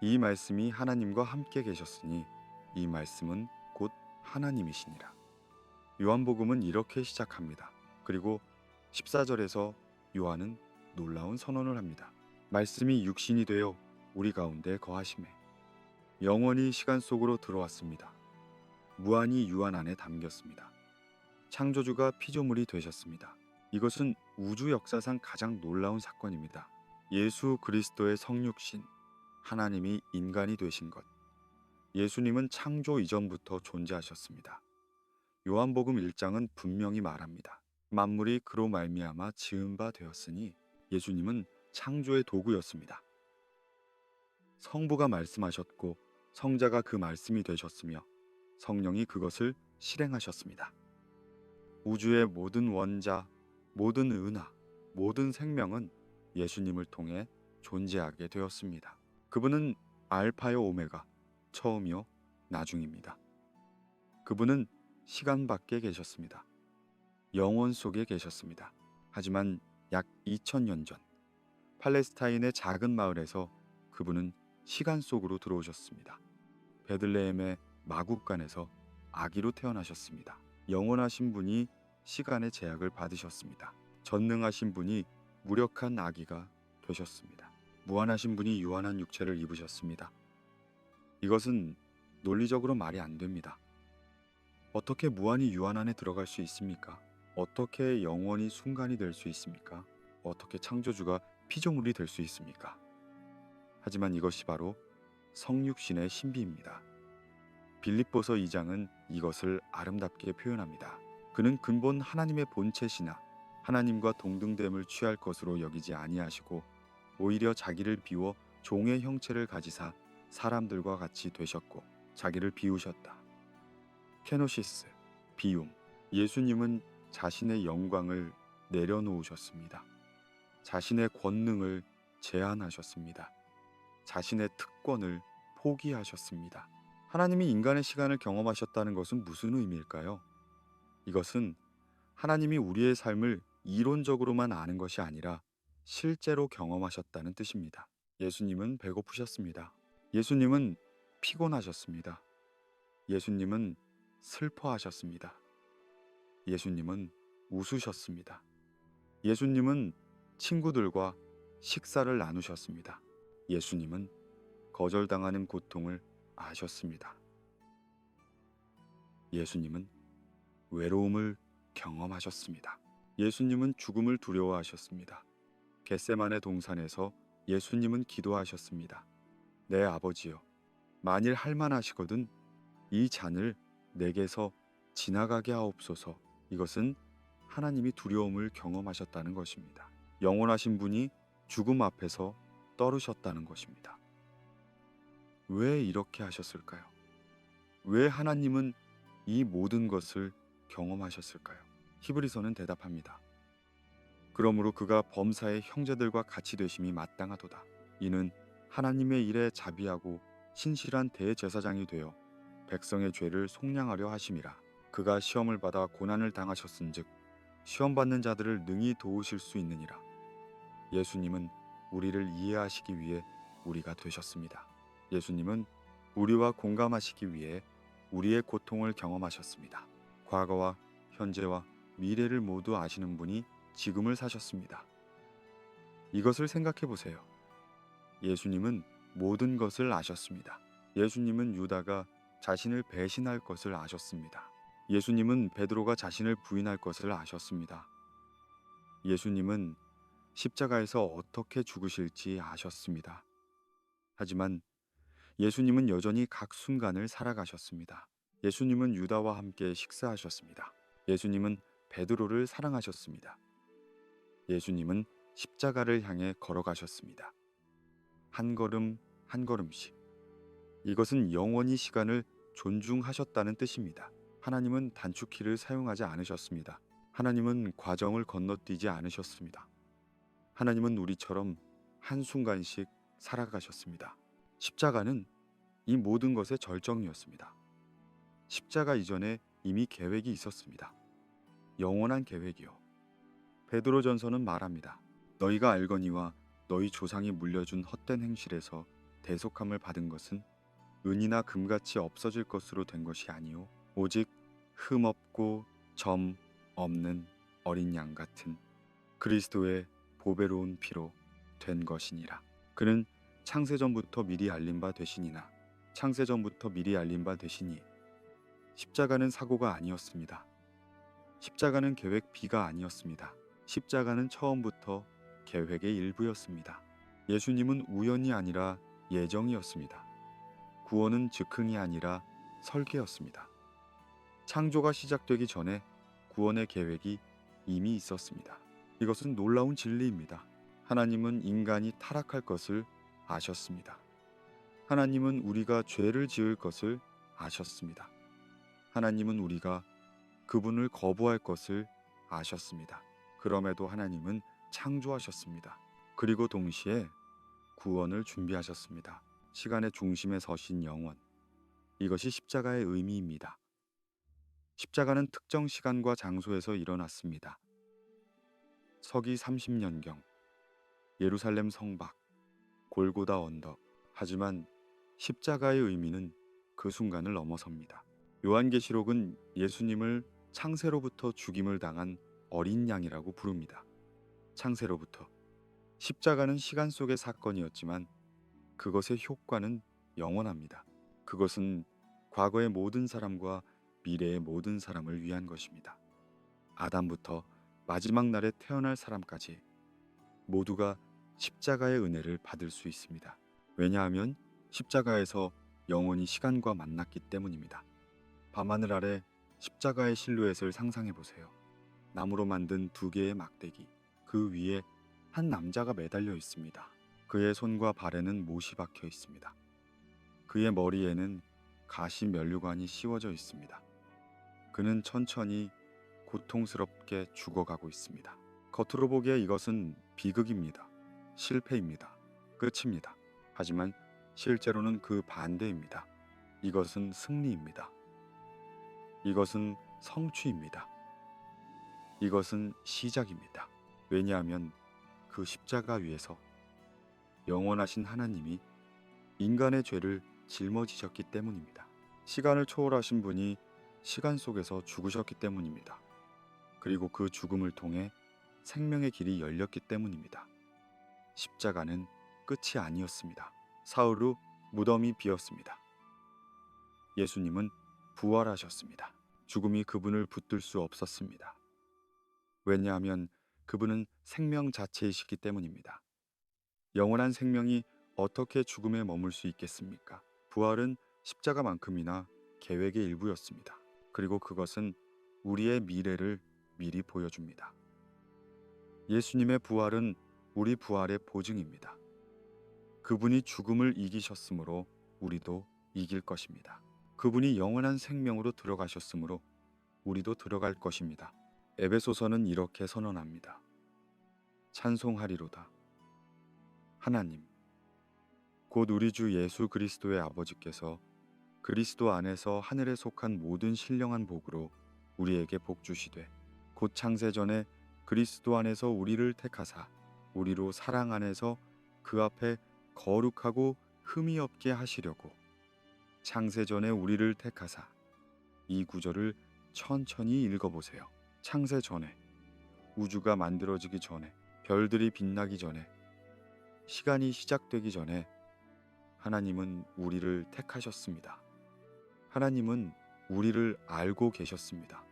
이 말씀이 하나님과 함께 계셨으니 이 말씀은 곧 하나님이시니라. 요한복음은 이렇게 시작합니다. 그리고 14절에서 요한은 놀라운 선언을 합니다. 말씀이 육신이 되어 우리 가운데 거하심에 영원히 시간 속으로 들어왔습니다. 무한히 유한 안에 담겼습니다. 창조주가 피조물이 되셨습니다. 이것은 우주 역사상 가장 놀라운 사건입니다. 예수 그리스도의 성육신, 하나님이 인간이 되신 것, 예수님은 창조 이전부터 존재하셨습니다. 요한복음 1장은 분명히 말합니다. 만물이 그로 말미암아 지은 바 되었으니 예수님은 창조의 도구였습니다. 성부가 말씀하셨고 성자가 그 말씀이 되셨으며 성령이 그것을 실행하셨습니다. 우주의 모든 원자, 모든 은하, 모든 생명은 예수님을 통해 존재하게 되었습니다. 그분은 알파요 오메가, 처음이요 나중입니다. 그분은 시간 밖에 계셨습니다. 영원 속에 계셨습니다. 하지만 약 2000년 전 팔레스타인의 작은 마을에서 그분은 시간 속으로 들어오셨습니다. 베들레헴의 마국간에서 아기로 태어나셨습니다. 영원하신 분이 시간의 제약을 받으셨습니다. 전능하신 분이 무력한 아기가 되셨습니다. 무한하신 분이 유한한 육체를 입으셨습니다. 이것은 논리적으로 말이 안 됩니다. 어떻게 무한히 유한 안에 들어갈 수 있습니까? 어떻게 영원히 순간이 될 수 있습니까? 어떻게 창조주가 피조물이 될 수 있습니까? 하지만 이것이 바로 성육신의 신비입니다. 빌립보서 2장은 이것을 아름답게 표현합니다. 그는 근본 하나님의 본체시나 하나님과 동등됨을 취할 것으로 여기지 아니하시고 오히려 자기를 비워 종의 형체를 가지사 사람들과 같이 되셨고 자기를 비우셨다. 케노시스, 비움. 예수님은 자신의 영광을 내려놓으셨습니다. 자신의 권능을 제한하셨습니다. 자신의 특권을 포기하셨습니다. 하나님이 인간의 시간을 경험하셨다는 것은 무슨 의미일까요? 이것은 하나님이 우리의 삶을 이론적으로만 아는 것이 아니라 실제로 경험하셨다는 뜻입니다. 예수님은 배고프셨습니다. 예수님은 피곤하셨습니다. 예수님은 슬퍼하셨습니다. 예수님은 웃으셨습니다. 예수님은 친구들과 식사를 나누셨습니다. 예수님은 거절당하는 고통을 아셨습니다. 예수님은 외로움을 경험하셨습니다. 예수님은 죽음을 두려워하셨습니다. 겟세마네 동산에서 예수님은 기도하셨습니다. 내 아버지여, 만일 할만하시거든 이 잔을 내게서 지나가게 하옵소서. 이것은 하나님이 두려움을 경험하셨다는 것입니다. 영원하신 분이 죽음 앞에서 떨으셨다는 것입니다. 왜 이렇게 하셨을까요? 왜 하나님은 이 모든 것을 경험하셨을까요? 히브리서는 대답합니다. 그러므로 그가 범사의 형제들과 같이 되심이 마땅하도다. 이는 하나님의 일에 자비하고 신실한 대제사장이 되어 백성의 죄를 속량하려 하심이라. 그가 시험을 받아 고난을 당하셨은즉 시험 받는 자들을 능히 도우실 수 있느니라. 예수님은 우리를 이해하시기 위해 우리가 되셨습니다. 예수님은 우리와 공감하시기 위해 우리의 고통을 경험하셨습니다. 과거와 현재와 미래를 모두 아시는 분이 지금을 사셨습니다. 이것을 생각해 보세요. 예수님은 모든 것을 아셨습니다. 예수님은 유다가 자신을 배신할 것을 아셨습니다. 예수님은 베드로가 자신을 부인할 것을 아셨습니다. 예수님은 십자가에서 어떻게 죽으실지 아셨습니다. 하지만 예수님은 여전히 각 순간을 살아가셨습니다. 예수님은 유다와 함께 식사하셨습니다. 예수님은 베드로를 사랑하셨습니다. 예수님은 십자가를 향해 걸어가셨습니다. 한 걸음 한 걸음씩. 이것은 영원히 시간을 존중하셨다는 뜻입니다. 하나님은 단축키를 사용하지 않으셨습니다. 하나님은 과정을 건너뛰지 않으셨습니다. 하나님은 우리처럼 한순간씩 살아가셨습니다. 십자가는 이 모든 것의 절정이었습니다. 십자가 이전에 이미 계획이 있었습니다. 영원한 계획이요. 베드로전서는 말합니다. 너희가 알거니와 너희 조상이 물려준 헛된 행실에서 대속함을 받은 것은 은이나 금같이 없어질 것으로 된 것이 아니요 오직 흠 없고 점 없는 어린 양 같은 그리스도의 보배로운 피로 된 것이니라. 그는 창세전부터 미리 알린 바 되시니나 창세전부터 미리 알린 바 되시니 십자가는 사고가 아니었습니다. 십자가는 계획 B가 아니었습니다. 십자가는 처음부터 계획의 일부였습니다. 예수님은 우연이 아니라 예정이었습니다. 구원은 즉흥이 아니라 설계였습니다. 창조가 시작되기 전에 구원의 계획이 이미 있었습니다. 이것은 놀라운 진리입니다. 하나님은 인간이 타락할 것을 아셨습니다. 하나님은 우리가 죄를 지을 것을 아셨습니다. 하나님은 우리가 그분을 거부할 것을 아셨습니다. 그럼에도 하나님은 창조하셨습니다. 그리고 동시에 구원을 준비하셨습니다. 시간의 중심에 서신 영원. 이것이 십자가의 의미입니다. 십자가는 특정 시간과 장소에서 일어났습니다. 서기 30년경 예루살렘 성밖 골고다 언덕. 하지만 십자가의 의미는 그 순간을 넘어섭니다. 요한계시록은 예수님을 창세로부터 죽임을 당한 어린 양이라고 부릅니다. 창세로부터. 십자가는 시간 속의 사건이었지만 그것의 효과는 영원합니다. 그것은 과거의 모든 사람과 미래의 모든 사람을 위한 것입니다. 아담부터 마지막 날에 태어날 사람까지 모두가 십자가의 은혜를 받을 수 있습니다. 왜냐하면 십자가에서 영원히 시간과 만났기 때문입니다. 밤하늘 아래 십자가의 실루엣을 상상해 보세요. 나무로 만든 두 개의 막대기, 그 위에 한 남자가 매달려 있습니다. 그의 손과 발에는 못이 박혀 있습니다. 그의 머리에는 가시 면류관이 씌워져 있습니다. 그는 천천히 고통스럽게 죽어가고 있습니다. 겉으로 보기에 이것은 비극입니다. 실패입니다. 끝입니다. 하지만 실제로는 그 반대입니다. 이것은 승리입니다. 이것은 성취입니다. 이것은 시작입니다. 왜냐하면 그 십자가 위에서 영원하신 하나님이 인간의 죄를 짊어지셨기 때문입니다. 시간을 초월하신 분이 시간 속에서 죽으셨기 때문입니다. 그리고 그 죽음을 통해 생명의 길이 열렸기 때문입니다. 십자가는 끝이 아니었습니다. 사흘 후 무덤이 비었습니다. 예수님은 부활하셨습니다. 죽음이 그분을 붙들 수 없었습니다. 왜냐하면 그분은 생명 자체이시기 때문입니다. 영원한 생명이 어떻게 죽음에 머물 수 있겠습니까? 부활은 십자가만큼이나 계획의 일부였습니다. 그리고 그것은 우리의 미래를 미리 보여줍니다. 예수님의 부활은 우리 부활의 보증입니다. 그분이 죽음을 이기셨으므로 우리도 이길 것입니다. 그분이 영원한 생명으로 들어가셨으므로 우리도 들어갈 것입니다. 에베소서는 이렇게 선언합니다. 찬송하리로다. 하나님, 곧 우리 주 예수 그리스도의 아버지께서 그리스도 안에서 하늘에 속한 모든 신령한 복으로 우리에게 복 주시되 곧 창세 전에 그리스도 안에서 우리를 택하사 우리로 사랑 안에서 그 앞에 거룩하고 흠이 없게 하시려고 창세 전에 우리를 택하사. 이 구절을 천천히 읽어보세요. 창세 전에, 우주가 만들어지기 전에, 별들이 빛나기 전에, 시간이 시작되기 전에 하나님은 우리를 택하셨습니다. 하나님은 우리를 알고 계셨습니다.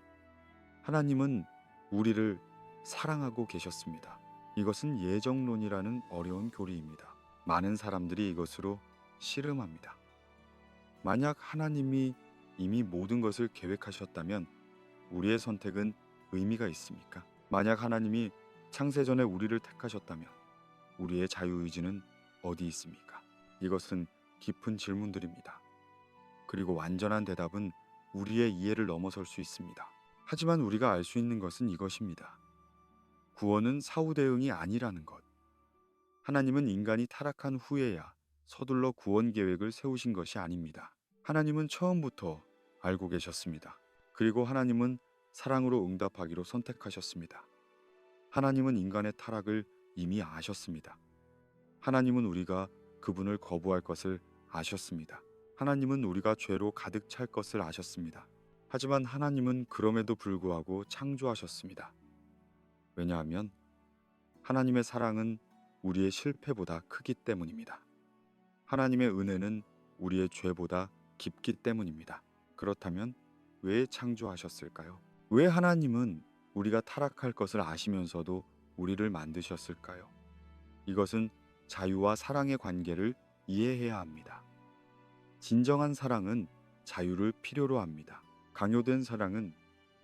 하나님은 우리를 사랑하고 계셨습니다. 이것은 예정론이라는 어려운 교리입니다. 많은 사람들이 이것으로 씨름합니다. 만약 하나님이 이미 모든 것을 계획하셨다면 우리의 선택은 의미가 있습니까? 만약 하나님이 창세전에 우리를 택하셨다면 우리의 자유의지는 어디 있습니까? 이것은 깊은 질문들입니다. 그리고 완전한 대답은 우리의 이해를 넘어설 수 있습니다. 하지만 우리가 알 수 있는 것은 이것입니다. 구원은 사후 대응이 아니라는 것. 하나님은 인간이 타락한 후에야 서둘러 구원 계획을 세우신 것이 아닙니다. 하나님은 처음부터 알고 계셨습니다. 그리고 하나님은 사랑으로 응답하기로 선택하셨습니다. 하나님은 인간의 타락을 이미 아셨습니다. 하나님은 우리가 그분을 거부할 것을 아셨습니다. 하나님은 우리가 죄로 가득 찰 것을 아셨습니다. 하지만 하나님은 그럼에도 불구하고 창조하셨습니다. 왜냐하면 하나님의 사랑은 우리의 실패보다 크기 때문입니다. 하나님의 은혜는 우리의 죄보다 깊기 때문입니다. 그렇다면 왜 창조하셨을까요? 왜 하나님은 우리가 타락할 것을 아시면서도 우리를 만드셨을까요? 이것은 자유와 사랑의 관계를 이해해야 합니다. 진정한 사랑은 자유를 필요로 합니다. 강요된 사랑은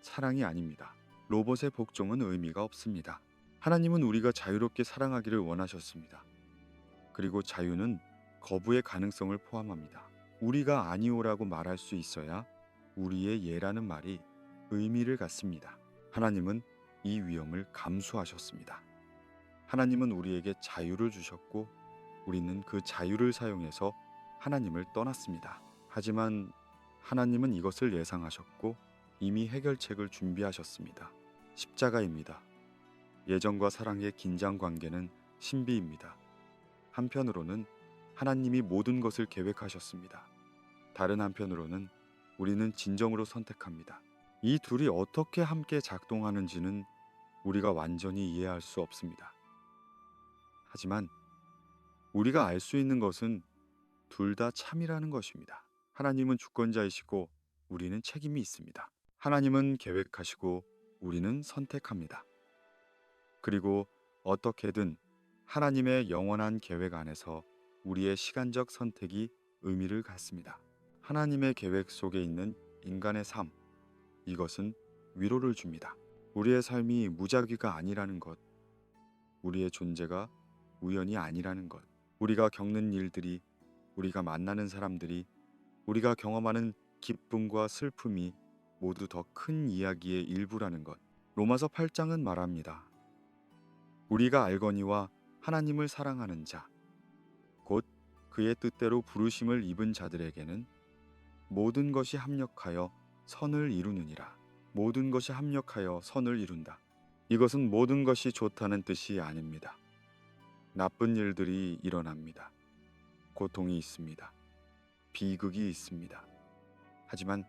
사랑이 아닙니다. 로봇의 복종은 의미가 없습니다. 하나님은 우리가 자유롭게 사랑하기를 원하셨습니다. 그리고 자유는 거부의 가능성을 포함합니다. 우리가 아니오라고 말할 수 있어야 우리의 예라는 말이 의미를 갖습니다. 하나님은 이 위험을 감수하셨습니다. 하나님은 우리에게 자유를 주셨고 우리는 그 자유를 사용해서 하나님을 떠났습니다. 하지만 하나님은 이것을 예상하셨고 이미 해결책을 준비하셨습니다. 십자가입니다. 예정과 사랑의 긴장 관계는 신비입니다. 한편으로는 하나님이 모든 것을 계획하셨습니다. 다른 한편으로는 우리는 진정으로 선택합니다. 이 둘이 어떻게 함께 작동하는지는 우리가 완전히 이해할 수 없습니다. 하지만 우리가 알 수 있는 것은 둘 다 참이라는 것입니다. 하나님은 주권자이시고 우리는 책임이 있습니다. 하나님은 계획하시고 우리는 선택합니다. 그리고 어떻게든 하나님의 영원한 계획 안에서 우리의 시간적 선택이 의미를 갖습니다. 하나님의 계획 속에 있는 인간의 삶, 이것은 위로를 줍니다. 우리의 삶이 무작위가 아니라는 것, 우리의 존재가 우연이 아니라는 것, 우리가 겪는 일들이, 우리가 만나는 사람들이, 우리가 경험하는 기쁨과 슬픔이 모두 더 큰 이야기의 일부라는 것. 로마서 8장은 말합니다. 우리가 알거니와 하나님을 사랑하는 자, 곧 그의 뜻대로 부르심을 입은 자들에게는 모든 것이 합력하여 선을 이루느니라. 모든 것이 합력하여 선을 이룬다. 이것은 모든 것이 좋다는 뜻이 아닙니다. 나쁜 일들이 일어납니다. 고통이 있습니다. 비극이 있습니다. 하지만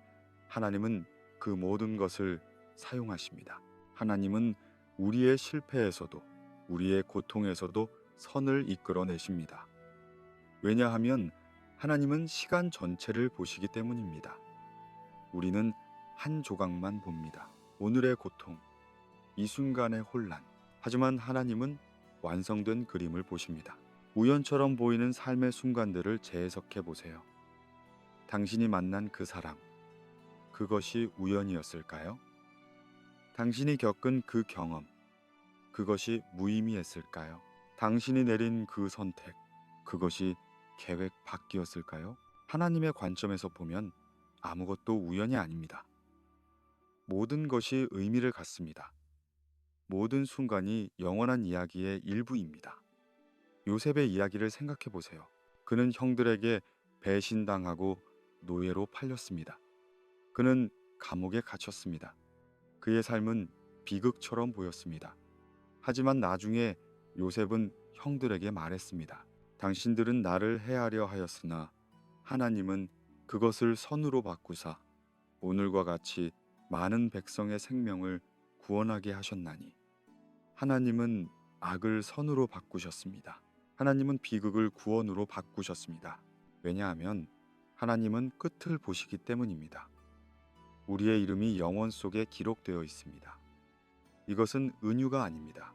하나님은 그 모든 것을 사용하십니다. 하나님은 우리의 실패에서도 우리의 고통에서도 선을 이끌어내십니다. 왜냐하면 하나님은 시간 전체를 보시기 때문입니다. 우리는 한 조각만 봅니다. 오늘의 고통, 이 순간의 혼란. 하지만 하나님은 완성된 그림을 보십니다. 우연처럼 보이는 삶의 순간들을 재해석해 보세요. 당신이 만난 그 사람, 그것이 우연이었을까요? 당신이 겪은 그 경험, 그것이 무의미했을까요? 당신이 내린 그 선택, 그것이 계획 밖이었을까요? 하나님의 관점에서 보면 아무것도 우연이 아닙니다. 모든 것이 의미를 갖습니다. 모든 순간이 영원한 이야기의 일부입니다. 요셉의 이야기를 생각해 보세요. 그는 형들에게 배신당하고 노예로 팔렸습니다. 그는 감옥에 갇혔습니다. 그의 삶은 비극처럼 보였습니다. 하지만 나중에 요셉은 형들에게 말했습니다. 당신들은 나를 해하려 하였으나 하나님은 그것을 선으로 바꾸사 오늘과 같이 많은 백성의 생명을 구원하게 하셨나니. 하나님은 악을 선으로 바꾸셨습니다. 하나님은 비극을 구원으로 바꾸셨습니다. 왜냐하면 하나님은 끝을 보시기 때문입니다. 우리의 이름이 영원 속에 기록되어 있습니다. 이것은 은유가 아닙니다.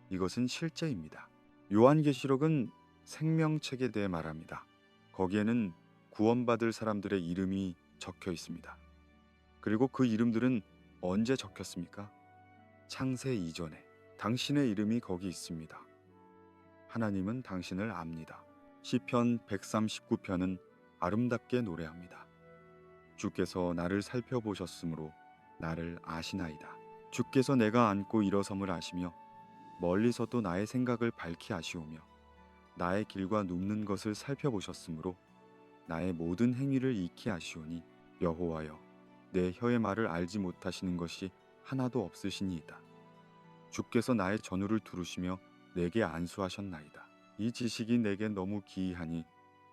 이것은 실제입니다. 요한계시록은 생명책에 대해 말합니다. 거기에는 구원받을 사람들의 이름이 적혀 있습니다. 그리고 그 이름들은 언제 적혔습니까? 창세 이전에. 당신의 이름이 거기 있습니다. 하나님은 당신을 압니다. 시편 139편은 아름답게 노래합니다. 주께서 나를 살펴보셨으므로 나를 아시나이다. 주께서 내가 앉고 일어섬을 아시며 멀리서도 나의 생각을 밝히 아시오며 나의 길과 눕는 것을 살펴보셨으므로 나의 모든 행위를 익히 아시오니 여호와여 내 혀의 말을 알지 못하시는 것이 하나도 없으시니이다. 주께서 나의 전우를 두루시며 내게 안수하셨나이다. 이 지식이 내게 너무 기이하니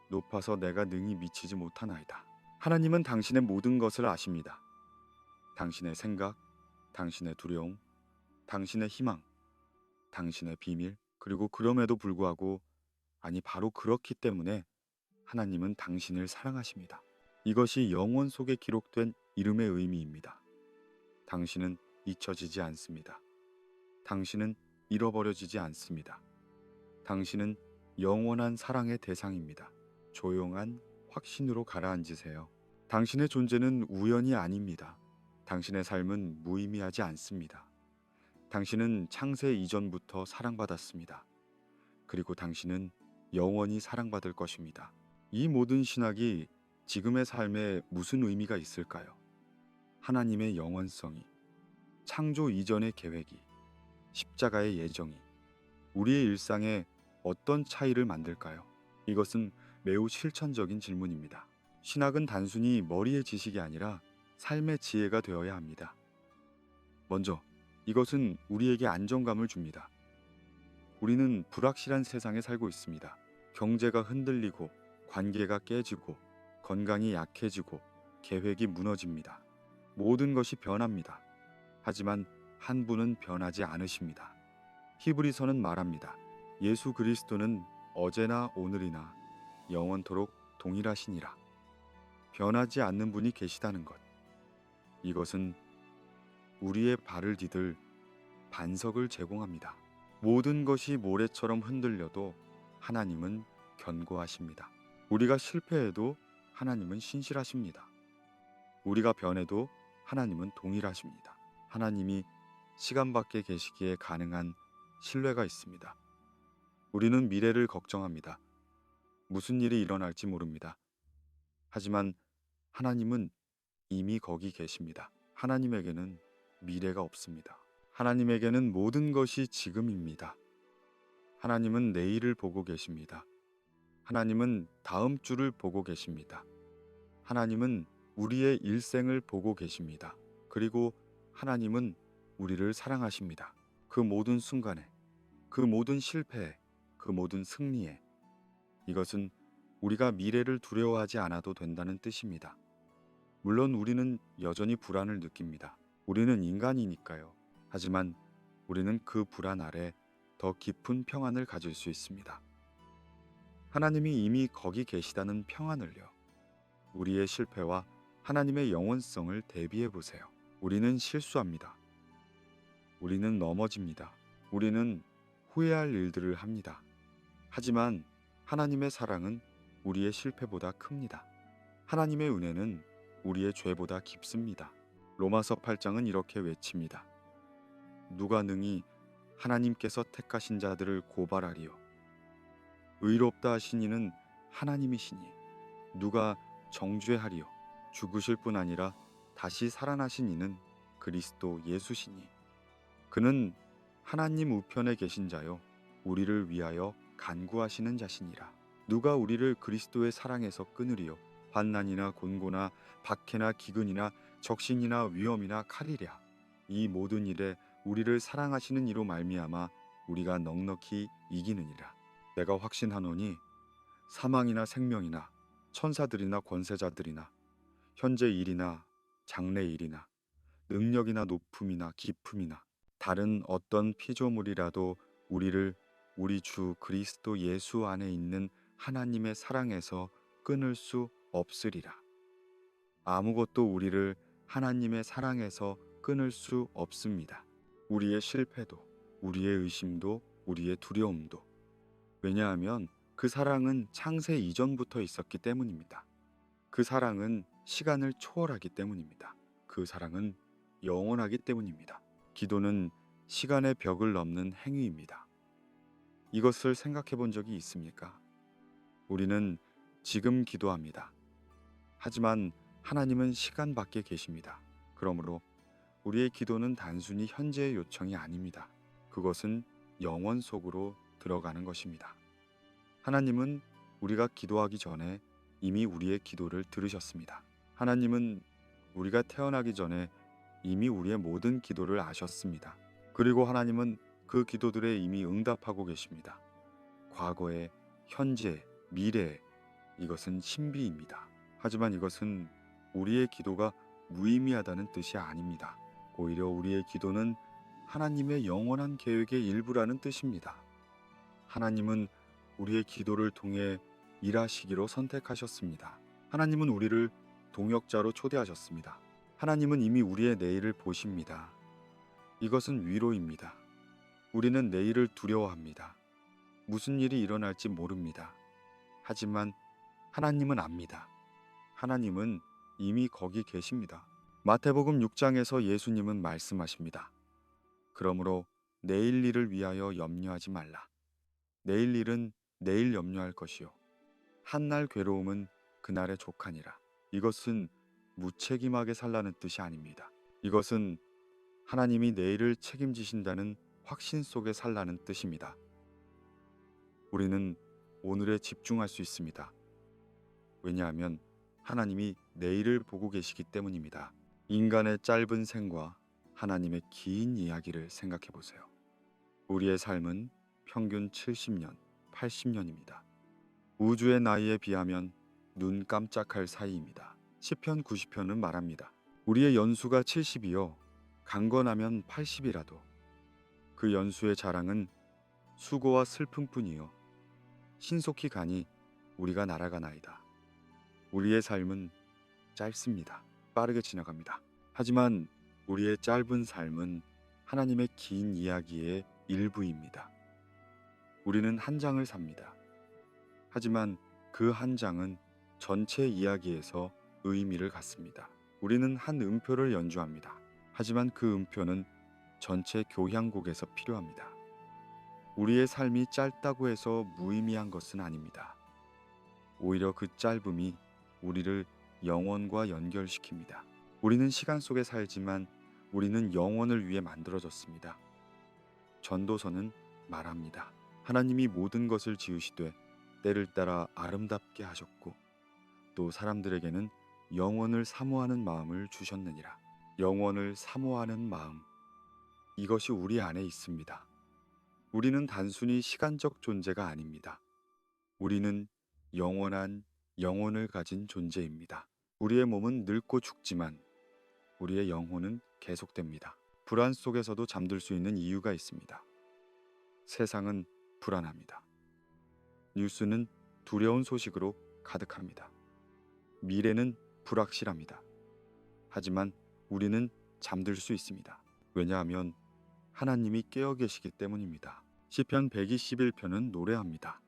높아서 내가 능히 미치지 못하나이다. 하나님은 당신의 모든 것을 아십니다. 당신의 생각, 당신의 두려움, 당신의 희망, 당신의 비밀, 그리고 그럼에도 불구하고 아니 바로 그렇기 때문에 하나님은 당신을 사랑하십니다. 이것이 영원 속에 기록된 이름의 의미입니다. 당신은 잊혀지지 않습니다. 당신은 잃어버려지지 않습니다. 당신은 영원한 사랑의 대상입니다. 조용한 확신으로 가라앉으세요. 당신의 존재는 우연이 아닙니다. 당신의 삶은 무의미하지 않습니다. 당신은 창세 이전부터 사랑받았습니다. 그리고 당신은 영원히 사랑받을 것입니다. 이 모든 신학이 지금의 삶에 무슨 의미가 있을까요? 하나님의 영원성이, 창조 이전의 계획이, 십자가의 예정이 우리의 일상에 어떤 차이를 만들까요? 이것은 매우 실천적인 질문입니다. 신학은 단순히 머리의 지식이 아니라 삶의 지혜가 되어야 합니다. 먼저, 이것은 우리에게 안정감을 줍니다. 우리는 불확실한 세상에 살고 있습니다. 경제가 흔들리고, 관계가 깨지고, 건강이 약해지고, 계획이 무너집니다. 모든 것이 변합니다. 하지만 한 분은 변하지 않으십니다. 히브리서는 말합니다. 예수 그리스도는 어제나 오늘이나 영원토록 동일하시니라. 변하지 않는 분이 계시다는 것. 이것은 우리의 발을 디딜 반석을 제공합니다. 모든 것이 모래처럼 흔들려도 하나님은 견고하십니다. 우리가 실패해도 하나님은 신실하십니다. 우리가 변해도 하나님은 동일하십니다. 하나님이 시간 밖에 계시기에 가능한 신뢰가 있습니다. 우리는 미래를 걱정합니다. 무슨 일이 일어날지 모릅니다. 하지만 하나님은 이미 거기 계십니다. 하나님에게는 미래가 없습니다. 하나님에게는 모든 것이 지금입니다. 하나님은 내일을 보고 계십니다. 하나님은 다음 주를 보고 계십니다. 하나님은 우리의 일생을 보고 계십니다. 그리고 하나님은 우리를 사랑하십니다. 그 모든 순간에, 그 모든 실패에, 그 모든 승리에. 이것은 우리가 미래를 두려워하지 않아도 된다는 뜻입니다. 물론 우리는 여전히 불안을 느낍니다. 우리는 인간이니까요. 하지만 우리는 그 불안 아래 더 깊은 평안을 가질 수 있습니다. 하나님이 이미 거기 계시다는 평안을요. 우리의 실패와 하나님의 영원성을 대비해 보세요. 우리는 실수합니다. 우리는 넘어집니다. 우리는 후회할 일들을 합니다. 하지만 하나님의 사랑은 우리의 실패보다 큽니다. 하나님의 은혜는 우리의 죄보다 깊습니다. 로마서 8장은 이렇게 외칩니다. 누가 능히 하나님께서 택하신 자들을 고발하리요. 의롭다 하신 이는 하나님이시니 누가 정죄하리요. 죽으실 뿐 아니라 다시 살아나신 이는 그리스도 예수시니 그는 하나님 우편에 계신 자요 우리를 위하여 간구하시는 자시니라. 누가 우리를 그리스도의 사랑에서 끊으리요. 환난이나 곤고나 박해나 기근이나 적신이나 위험이나 칼이랴. 이 모든 일에 우리를 사랑하시는 이로 말미암아 우리가 넉넉히 이기느니라. 내가 확신하노니 사망이나 생명이나 천사들이나 권세자들이나 현재 일이나 장래 일이나 능력이나 높음이나 깊음이나 다른 어떤 피조물이라도 우리를 우리 주 그리스도 예수 안에 있는 하나님의 사랑에서 끊을 수 없으리라. 아무것도 우리를 하나님의 사랑에서 끊을 수 없습니다. 우리의 실패도, 우리의 의심도, 우리의 두려움도. 왜냐하면 그 사랑은 창세 이전부터 있었기 때문입니다. 그 사랑은 시간을 초월하기 때문입니다. 그 사랑은 영원하기 때문입니다. 기도는 시간의 벽을 넘는 행위입니다. 이것을 생각해 본 적이 있습니까? 우리는 지금 기도합니다. 하지만 하나님은 시간 밖에 계십니다. 그러므로 우리의 기도는 단순히 현재의 요청이 아닙니다. 그것은 영원 속으로 들어가는 것입니다. 하나님은 우리가 기도하기 전에 이미 우리의 기도를 들으셨습니다. 하나님은 우리가 태어나기 전에 이미 우리의 모든 기도를 아셨습니다. 그리고 하나님은 그 기도들에 이미 응답하고 계십니다. 과거에, 현재, 미래에. 이것은 신비입니다. 하지만 이것은 우리의 기도가 무의미하다는 뜻이 아닙니다. 오히려 우리의 기도는 하나님의 영원한 계획의 일부라는 뜻입니다. 하나님은 우리의 기도를 통해 일하시기로 선택하셨습니다. 하나님은 우리를 동역자로 초대하셨습니다. 하나님은 이미 우리의 내일을 보십니다. 이것은 위로입니다. 우리는 내일을 두려워합니다. 무슨 일이 일어날지 모릅니다. 하지만 하나님은 압니다. 하나님은 이미 거기 계십니다. 마태복음 6장에서 예수님은 말씀하십니다. 그러므로 내일 일을 위하여 염려하지 말라. 내일 일은 내일 염려할 것이요 한날 괴로움은 그날의 족하니라. 이것은 무책임하게 살라는 뜻이 아닙니다. 이것은 하나님이 내일을 책임지신다는 확신 속에 살라는 뜻입니다. 우리는 오늘에 집중할 수 있습니다. 왜냐하면 하나님이 내일을 보고 계시기 때문입니다. 인간의 짧은 생과 하나님의 긴 이야기를 생각해 보세요. 우리의 삶은 평균 70년, 80년입니다. 우주의 나이에 비하면 눈 깜짝할 사이입니다. 시편 90편은 말합니다. 우리의 연수가 70이요 강건하면 80이라도 그 연수의 자랑은 수고와 슬픔뿐이요 신속히 가니 우리가 날아가나이다. 우리의 삶은 짧습니다. 빠르게 지나갑니다. 하지만 우리의 짧은 삶은 하나님의 긴 이야기의 일부입니다. 우리는 한 장을 삽니다. 하지만 그 한 장은 전체 이야기에서 의미를 갖습니다. 우리는 한 음표를 연주합니다. 하지만 그 음표는 전체 교향곡에서 필요합니다. 우리의 삶이 짧다고 해서 무의미한 것은 아닙니다. 오히려 그 짧음이 우리를 영원과 연결시킵니다. 우리는 시간 속에 살지만 우리는 영원을 위해 만들어졌습니다. 전도서는 말합니다. 하나님이 모든 것을 지으시되 때를 따라 아름답게 하셨고 또 사람들에게는 영원을 사모하는 마음을 주셨느니라. 영원을 사모하는 마음, 이것이 우리 안에 있습니다. 우리는 단순히 시간적 존재가 아닙니다. 우리는 영원한 영혼을 가진 존재입니다. 우리의 몸은 늙고 죽지만 우리의 영혼은 계속됩니다. 불안 속에서도 잠들 수 있는 이유가 있습니다. 세상은 불안합니다. 뉴스는 두려운 소식으로 가득합니다. 미래는 불확실합니다. 하지만 우리는 잠들 수 있습니다. 왜냐하면 하나님이 깨어 계시기 때문입니다. 시편 121편은 노래합니다.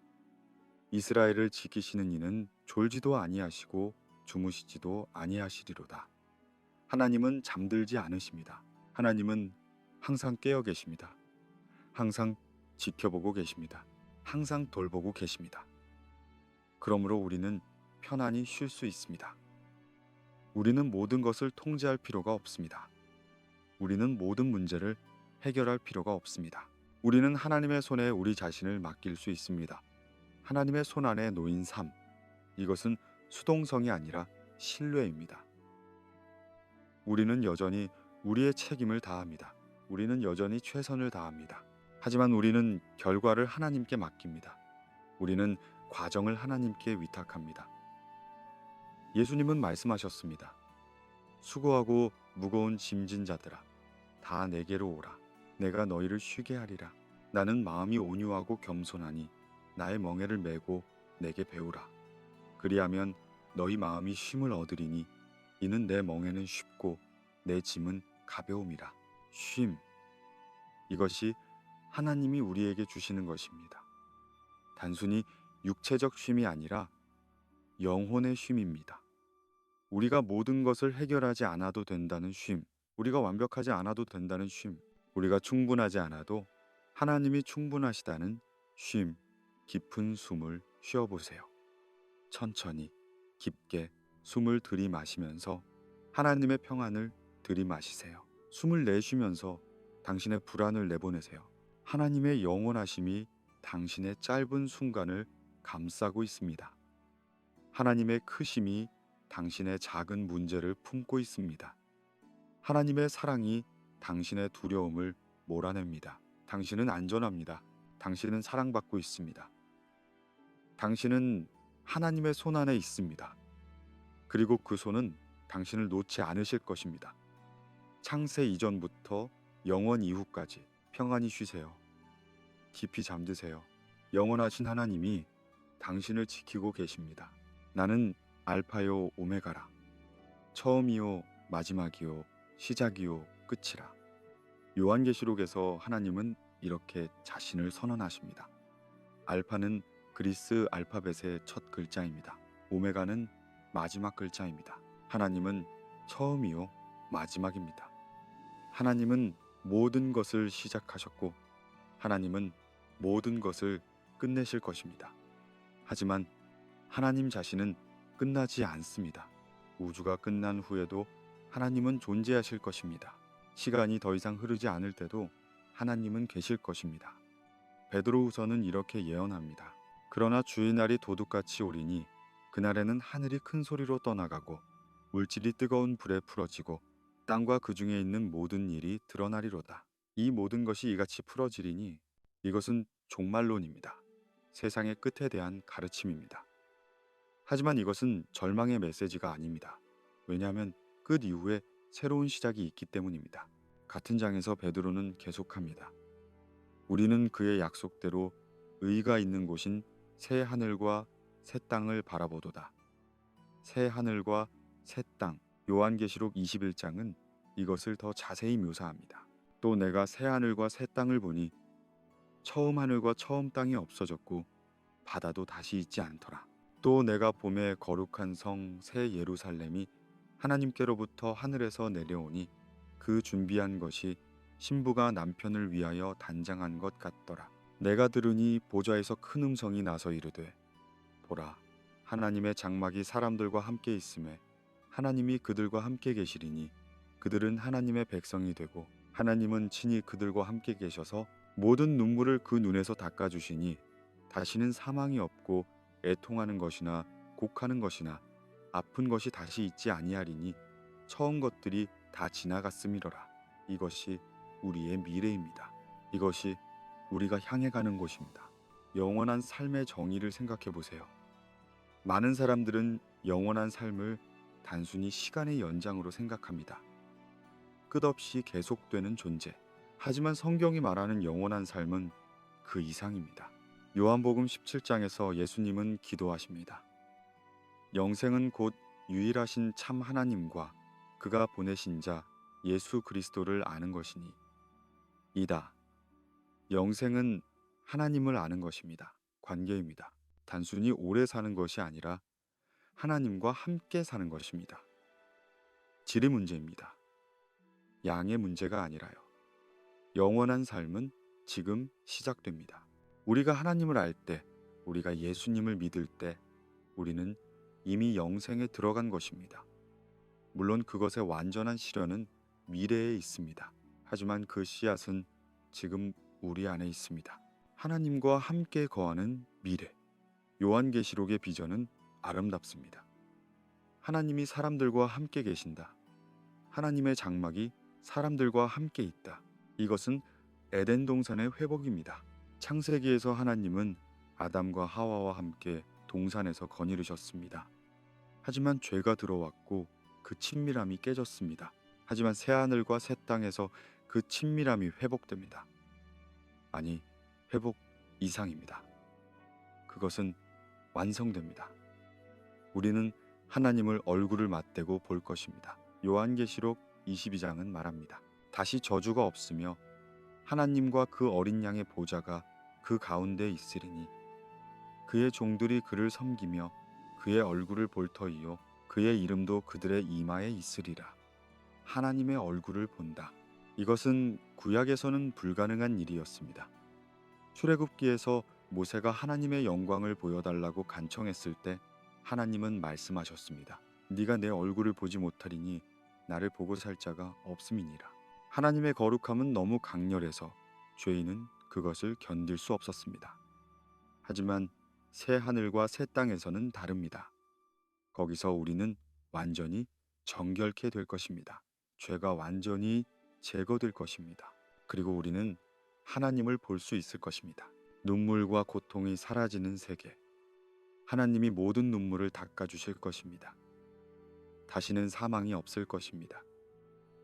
이스라엘을 지키시는 이는 졸지도 아니하시고 주무시지도 아니하시리로다. 하나님은 잠들지 않으십니다. 하나님은 항상 깨어 계십니다. 항상 지켜보고 계십니다. 항상 돌보고 계십니다. 그러므로 우리는 편안히 쉴 수 있습니다. 우리는 모든 것을 통제할 필요가 없습니다. 우리는 모든 문제를 해결할 필요가 없습니다. 우리는 하나님의 손에 우리 자신을 맡길 수 있습니다. 하나님의 손 안에 놓인 삶, 이것은 수동성이 아니라 신뢰입니다. 우리는 여전히 우리의 책임을 다합니다. 우리는 여전히 최선을 다합니다. 하지만 우리는 결과를 하나님께 맡깁니다. 우리는 과정을 하나님께 위탁합니다. 예수님은 말씀하셨습니다. 수고하고 무거운 짐진 자들아, 다 내게로 오라. 내가 너희를 쉬게 하리라. 나는 마음이 온유하고 겸손하니 나의 멍에를 메고 내게 배우라. 그리하면 너희 마음이 쉼을 얻으리니 이는 내 멍에는 쉽고 내 짐은 가벼움이라. 쉼, 이것이 하나님이 우리에게 주시는 것입니다. 단순히 육체적 쉼이 아니라 영혼의 쉼입니다. 우리가 모든 것을 해결하지 않아도 된다는 쉼, 우리가 완벽하지 않아도 된다는 쉼, 우리가 충분하지 않아도 하나님이 충분하시다는 쉼. 깊은 숨을 쉬어보세요. 천천히 깊게 숨을 들이마시면서 하나님의 평안을 들이마시세요. 숨을 내쉬면서 당신의 불안을 내보내세요. 하나님의 영원하심이 당신의 짧은 순간을 감싸고 있습니다. 하나님의 크심이 당신의 작은 문제를 품고 있습니다. 하나님의 사랑이 당신의 두려움을 몰아냅니다. 당신은 안전합니다. 당신은 사랑받고 있습니다. 당신은 하나님의 손 안에 있습니다. 그리고 그 손은 당신을 놓지 않으실 것입니다. 창세 이전부터 영원 이후까지 평안히 쉬세요. 깊이 잠드세요. 영원하신 하나님이 당신을 지키고 계십니다. 나는 알파요 오메가라. 처음이요 마지막이요 시작이요 끝이라. 요한계시록에서 하나님은 이렇게 자신을 선언하십니다. 알파는 그리스 알파벳의 첫 글자입니다. 오메가는 마지막 글자입니다. 하나님은 처음이요 마지막입니다. 하나님은 모든 것을 시작하셨고 하나님은 모든 것을 끝내실 것입니다. 하지만 하나님 자신은 끝나지 않습니다. 우주가 끝난 후에도 하나님은 존재하실 것입니다. 시간이 더 이상 흐르지 않을 때도 하나님은 계실 것입니다. 베드로후서는 이렇게 예언합니다. 그러나 주의 날이 도둑같이 오리니 그날에는 하늘이 큰 소리로 떠나가고 물질이 뜨거운 불에 풀어지고 땅과 그 중에 있는 모든 일이 드러나리로다. 이 모든 것이 이같이 풀어지리니 이것은 종말론입니다. 세상의 끝에 대한 가르침입니다. 하지만 이것은 절망의 메시지가 아닙니다. 왜냐하면 끝 이후에 새로운 시작이 있기 때문입니다. 같은 장에서 베드로는 계속합니다. 우리는 그의 약속대로 의가 있는 곳인 새 하늘과 새 땅을 바라보도다. 새 하늘과 새 땅, 요한계시록 21장은 이것을 더 자세히 묘사합니다. 또 내가 새 하늘과 새 땅을 보니 처음 하늘과 처음 땅이 없어졌고 바다도 다시 있지 않더라. 또 내가 봄에 거룩한 성 새 예루살렘이 하나님께로부터 하늘에서 내려오니 그 준비한 것이 신부가 남편을 위하여 단장한 것 같더라. 내가 들으니 보좌에서 큰 음성이 나서 이르되 보라 하나님의 장막이 사람들과 함께 있음에 하나님이 그들과 함께 계시리니 그들은 하나님의 백성이 되고 하나님은 친히 그들과 함께 계셔서 모든 눈물을 그 눈에서 닦아주시니 다시는 사망이 없고 애통하는 것이나 곡하는 것이나 아픈 것이 다시 있지 아니하리니 처음 것들이 다 지나갔음이로라. 이것이 우리의 미래입니다. 이것이 우리가 향해 가는 곳입니다. 영원한 삶의 정의를 생각해 보세요. 많은 사람들은 영원한 삶을 단순히 시간의 연장으로 생각합니다. 끝없이 계속되는 존재. 하지만 성경이 말하는 영원한 삶은 그 이상입니다. 요한복음 17장에서 예수님은 기도하십니다. 영생은 곧 유일하신 참 하나님과 그가 보내신 자 예수 그리스도를 아는 것이니 이다. 영생은 하나님을 아는 것입니다. 관계입니다. 단순히 오래 사는 것이 아니라 하나님과 함께 사는 것입니다. 질의 문제입니다. 양의 문제가 아니라요. 영원한 삶은 지금 시작됩니다. 우리가 하나님을 알 때, 우리가 예수님을 믿을 때 우리는 이미 영생에 들어간 것입니다. 물론 그것의 완전한 실현은 미래에 있습니다. 하지만 그 씨앗은 지금 우리 안에 있습니다. 하나님과 함께 거하는 미래. 요한계시록의 비전은 아름답습니다. 하나님이 사람들과 함께 계신다. 하나님의 장막이 사람들과 함께 있다. 이것은 에덴 동산의 회복입니다. 창세기에서 하나님은 아담과 하와와 함께 동산에서 거니르셨습니다. 하지만 죄가 들어왔고 그 친밀함이 깨졌습니다. 하지만 새하늘과 새 땅에서 그 친밀함이 회복됩니다. 아니, 회복 이상입니다. 그것은 완성됩니다. 우리는 하나님을 얼굴을 맞대고 볼 것입니다. 요한계시록 22장은 말합니다. 다시 저주가 없으며 하나님과 그 어린 양의 보좌가 그 가운데 있으리니 그의 종들이 그를 섬기며 그의 얼굴을 볼 터이요 그의 이름도 그들의 이마에 있으리라. 하나님의 얼굴을 본다. 이것은 구약에서는 불가능한 일이었습니다. 출애굽기에서 모세가 하나님의 영광을 보여달라고 간청했을 때 하나님은 말씀하셨습니다. 네가 내 얼굴을 보지 못하리니 나를 보고 살 자가 없음이니라. 하나님의 거룩함은 너무 강렬해서 죄인은 그것을 견딜 수 없었습니다. 하지만 새 하늘과 새 땅에서는 다릅니다. 거기서 우리는 완전히 정결케 될 것입니다. 죄가 완전히 제거될 것입니다. 그리고 우리는 하나님을 볼 수 있을 것입니다. 눈물과 고통이 사라지는 세계. 하나님이 모든 눈물을 닦아주실 것입니다. 다시는 사망이 없을 것입니다.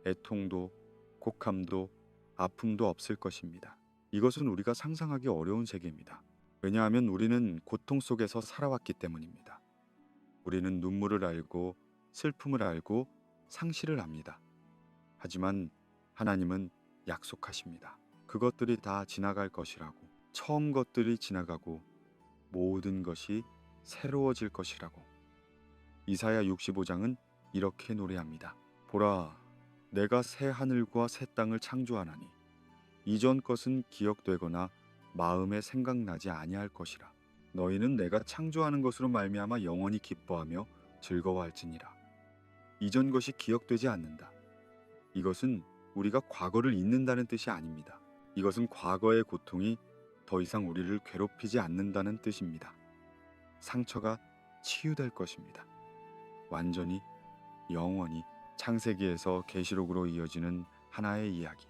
애통도, 곡함도, 아픔도 없을 것입니다. 이것은 우리가 상상하기 어려운 세계입니다. 왜냐하면 우리는 고통 속에서 살아왔기 때문입니다. 우리는 눈물을 알고 슬픔을 알고 상실을 압니다. 하지만 하나님은 약속하십니다. 그것들이 다 지나갈 것이라고. 처음 것들이 지나가고 모든 것이 새로워질 것이라고. 이사야 65장은 이렇게 노래합니다. 보라, 내가 새 하늘과 새 땅을 창조하나니 이전 것은 기억되거나 마음에 생각나지 아니할 것이라. 너희는 내가 창조하는 것으로 말미암아 영원히 기뻐하며 즐거워할지니라. 이전 것이 기억되지 않는다. 이것은 우리가 과거를 잊는다는 뜻이 아닙니다. 이것은 과거의 고통이 더 이상 우리를 괴롭히지 않는다는 뜻입니다. 상처가 치유될 것입니다. 완전히, 영원히. 창세기에서 계시록으로 이어지는 하나의 이야기.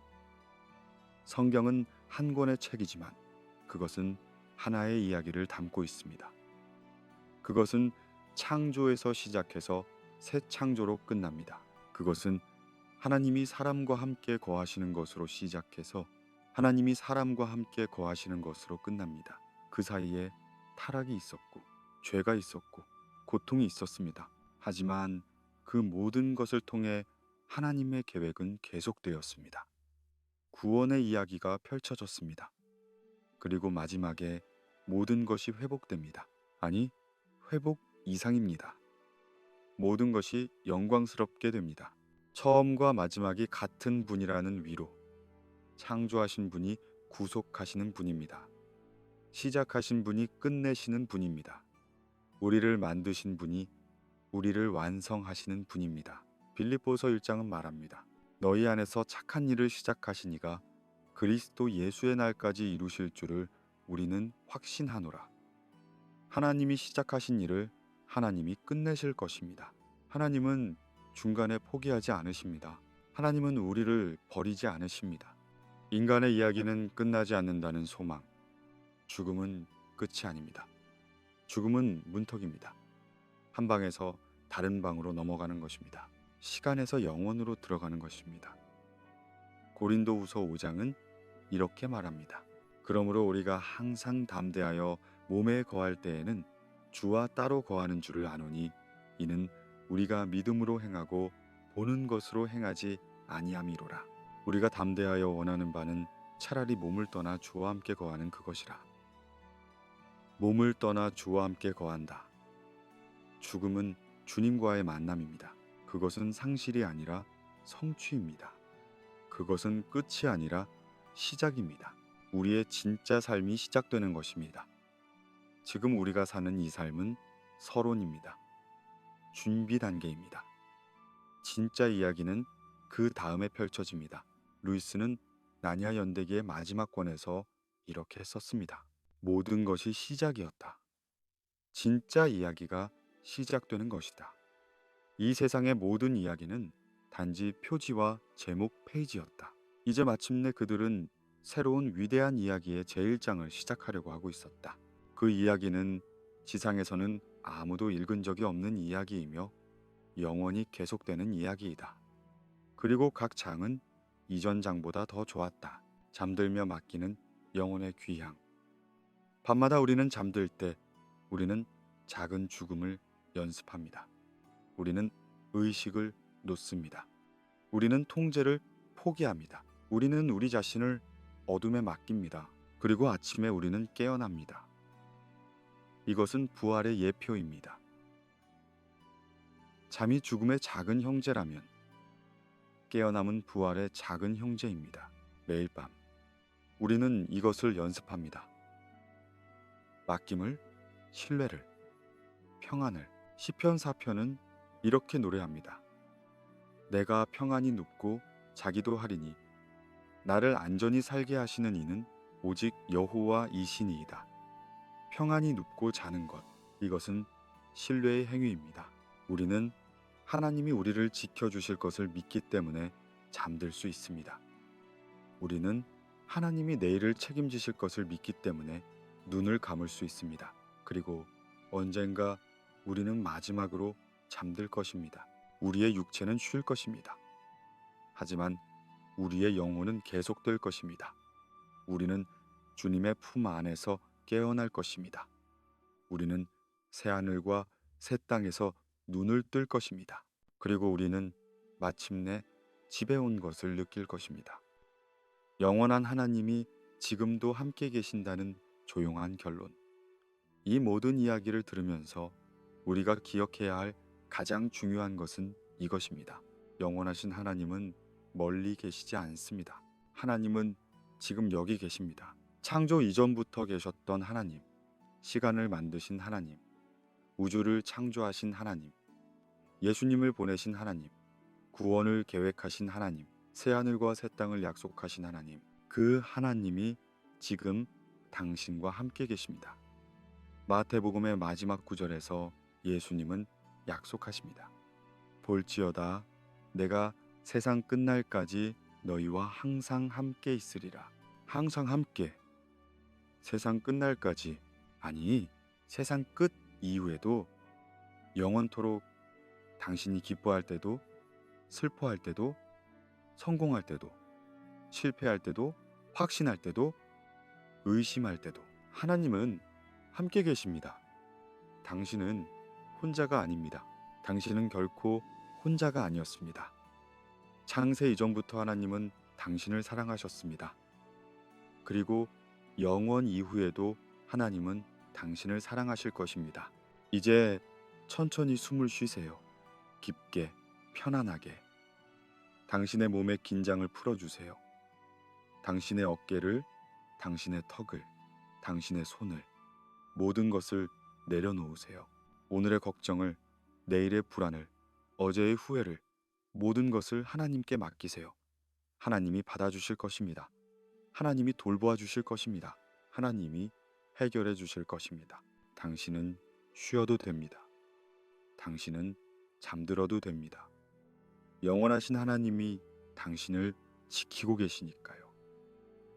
성경은 한 권의 책이지만 그것은 하나의 이야기를 담고 있습니다. 그것은 창조에서 시작해서 새 창조로 끝납니다. 그것은 하나님이 사람과 함께 거하시는 것으로 시작해서 하나님이 사람과 함께 거하시는 것으로 끝납니다. 그 사이에 타락이 있었고 죄가 있었고 고통이 있었습니다. 하지만 그 모든 것을 통해 하나님의 계획은 계속되었습니다. 구원의 이야기가 펼쳐졌습니다. 그리고 마지막에 모든 것이 회복됩니다. 아니, 회복 이상입니다. 모든 것이 영광스럽게 됩니다. 처음과 마지막이 같은 분이라는 위로. 창조하신 분이 구속하시는 분입니다. 시작하신 분이 끝내시는 분입니다. 우리를 만드신 분이 우리를 완성하시는 분입니다. 빌립보서 1장은 말합니다. 너희 안에서 착한 일을 시작하신 이가 그리스도 예수의 날까지 이루실 줄을 우리는 확신하노라. 하나님이 시작하신 일을 하나님이 끝내실 것입니다. 하나님은 중간에 포기하지 않으십니다. 하나님은 우리를 버리지 않으십니다. 인간의 이야기는 끝나지 않는다는 소망. 죽음은 끝이 아닙니다. 죽음은 문턱입니다. 한 방에서 다른 방으로 넘어가는 것입니다. 시간에서 영원으로 들어가는 것입니다. 고린도후서 5장은 이렇게 말합니다. 그러므로 우리가 항상 담대하여 몸에 거할 때에는 주와 따로 거하는 줄을 아노니 이는 우리가 믿음으로 행하고 보는 것으로 행하지 아니함이로라. 우리가 담대하여 원하는 바는 차라리 몸을 떠나 주와 함께 거하는 그것이라. 몸을 떠나 주와 함께 거한다. 죽음은 주님과의 만남입니다. 그것은 상실이 아니라 성취입니다. 그것은 끝이 아니라 시작입니다. 우리의 진짜 삶이 시작되는 것입니다. 지금 우리가 사는 이 삶은 서론입니다. 준비 단계입니다. 진짜 이야기는 그 다음에 펼쳐집니다. 루이스는 나냐 연대기의 마지막 권에서 이렇게 썼습니다. 모든 것이 시작이었다. 진짜 이야기가 시작되는 것이다. 이 세상의 모든 이야기는 단지 표지와 제목 페이지였다. 이제 마침내 그들은 새로운 위대한 이야기의 제1장을 시작하려고 하고 있었다. 그 이야기는 지상에서는 아무도 읽은 적이 없는 이야기이며 영원히 계속되는 이야기이다. 그리고 각 장은 이전 장보다 더 좋았다. 잠들며 맡기는 영혼의 귀향. 밤마다 우리는 잠들 때 우리는 작은 죽음을 연습합니다. 우리는 의식을 놓습니다. 우리는 통제를 포기합니다. 우리는 우리 자신을 어둠에 맡깁니다. 그리고 아침에 우리는 깨어납니다. 이것은 부활의 예표입니다. 잠이 죽음의 작은 형제라면 깨어남은 부활의 작은 형제입니다. 매일 밤 우리는 이것을 연습합니다. 맡김을, 신뢰를, 평안을. 시편 4편은 이렇게 노래합니다. 내가 평안히 눕고 자기도 하리니 나를 안전히 살게 하시는 이는 오직 여호와이시니이다. 평안히 눕고 자는 것, 이것은 신뢰의 행위입니다. 우리는 하나님이 우리를 지켜주실 것을 믿기 때문에 잠들 수 있습니다. 우리는 하나님이 내일을 책임지실 것을 믿기 때문에 눈을 감을 수 있습니다. 그리고 언젠가 우리는 마지막으로 잠들 것입니다. 우리의 육체는 쉴 것입니다. 하지만 우리의 영혼은 계속될 것입니다. 우리는 주님의 품 안에서 깨어날 것입니다. 우리는 새하늘과 새 땅에서 눈을 뜰 것입니다. 그리고 우리는 마침내 집에 온 것을 느낄 것입니다. 영원한 하나님이 지금도 함께 계신다는 조용한 결론. 이 모든 이야기를 들으면서 우리가 기억해야 할 가장 중요한 것은 이것입니다. 영원하신 하나님은 멀리 계시지 않습니다. 하나님은 지금 여기 계십니다. 창조 이전부터 계셨던 하나님, 시간을 만드신 하나님, 우주를 창조하신 하나님, 예수님을 보내신 하나님, 구원을 계획하신 하나님, 새하늘과 새 땅을 약속하신 하나님, 그 하나님이 지금 당신과 함께 계십니다. 마태복음의 마지막 구절에서 예수님은 약속하십니다. 볼지어다 내가 세상 끝날까지 너희와 항상 함께 있으리라. 항상 함께. 세상 끝날까지, 아니 세상 끝 이후에도 영원토록 당신이 기뻐할 때도, 슬퍼할 때도, 성공할 때도, 실패할 때도, 확신할 때도, 의심할 때도 하나님은 함께 계십니다. 당신은 혼자가 아닙니다. 당신은 결코 혼자가 아니었습니다. 창세 이전부터 하나님은 당신을 사랑하셨습니다. 그리고 영원 이후에도 하나님은 당신을 사랑하실 것입니다. 이제 천천히 숨을 쉬세요. 깊게, 편안하게. 당신의 몸의 긴장을 풀어주세요. 당신의 어깨를, 당신의 턱을, 당신의 손을, 모든 것을 내려놓으세요. 오늘의 걱정을, 내일의 불안을, 어제의 후회를, 모든 것을 하나님께 맡기세요. 하나님이 받아주실 것입니다. 하나님이 돌보아 주실 것입니다. 하나님이 해결해 주실 것입니다. 당신은 쉬어도 됩니다. 당신은 잠들어도 됩니다. 영원하신 하나님이 당신을 지키고 계시니까요.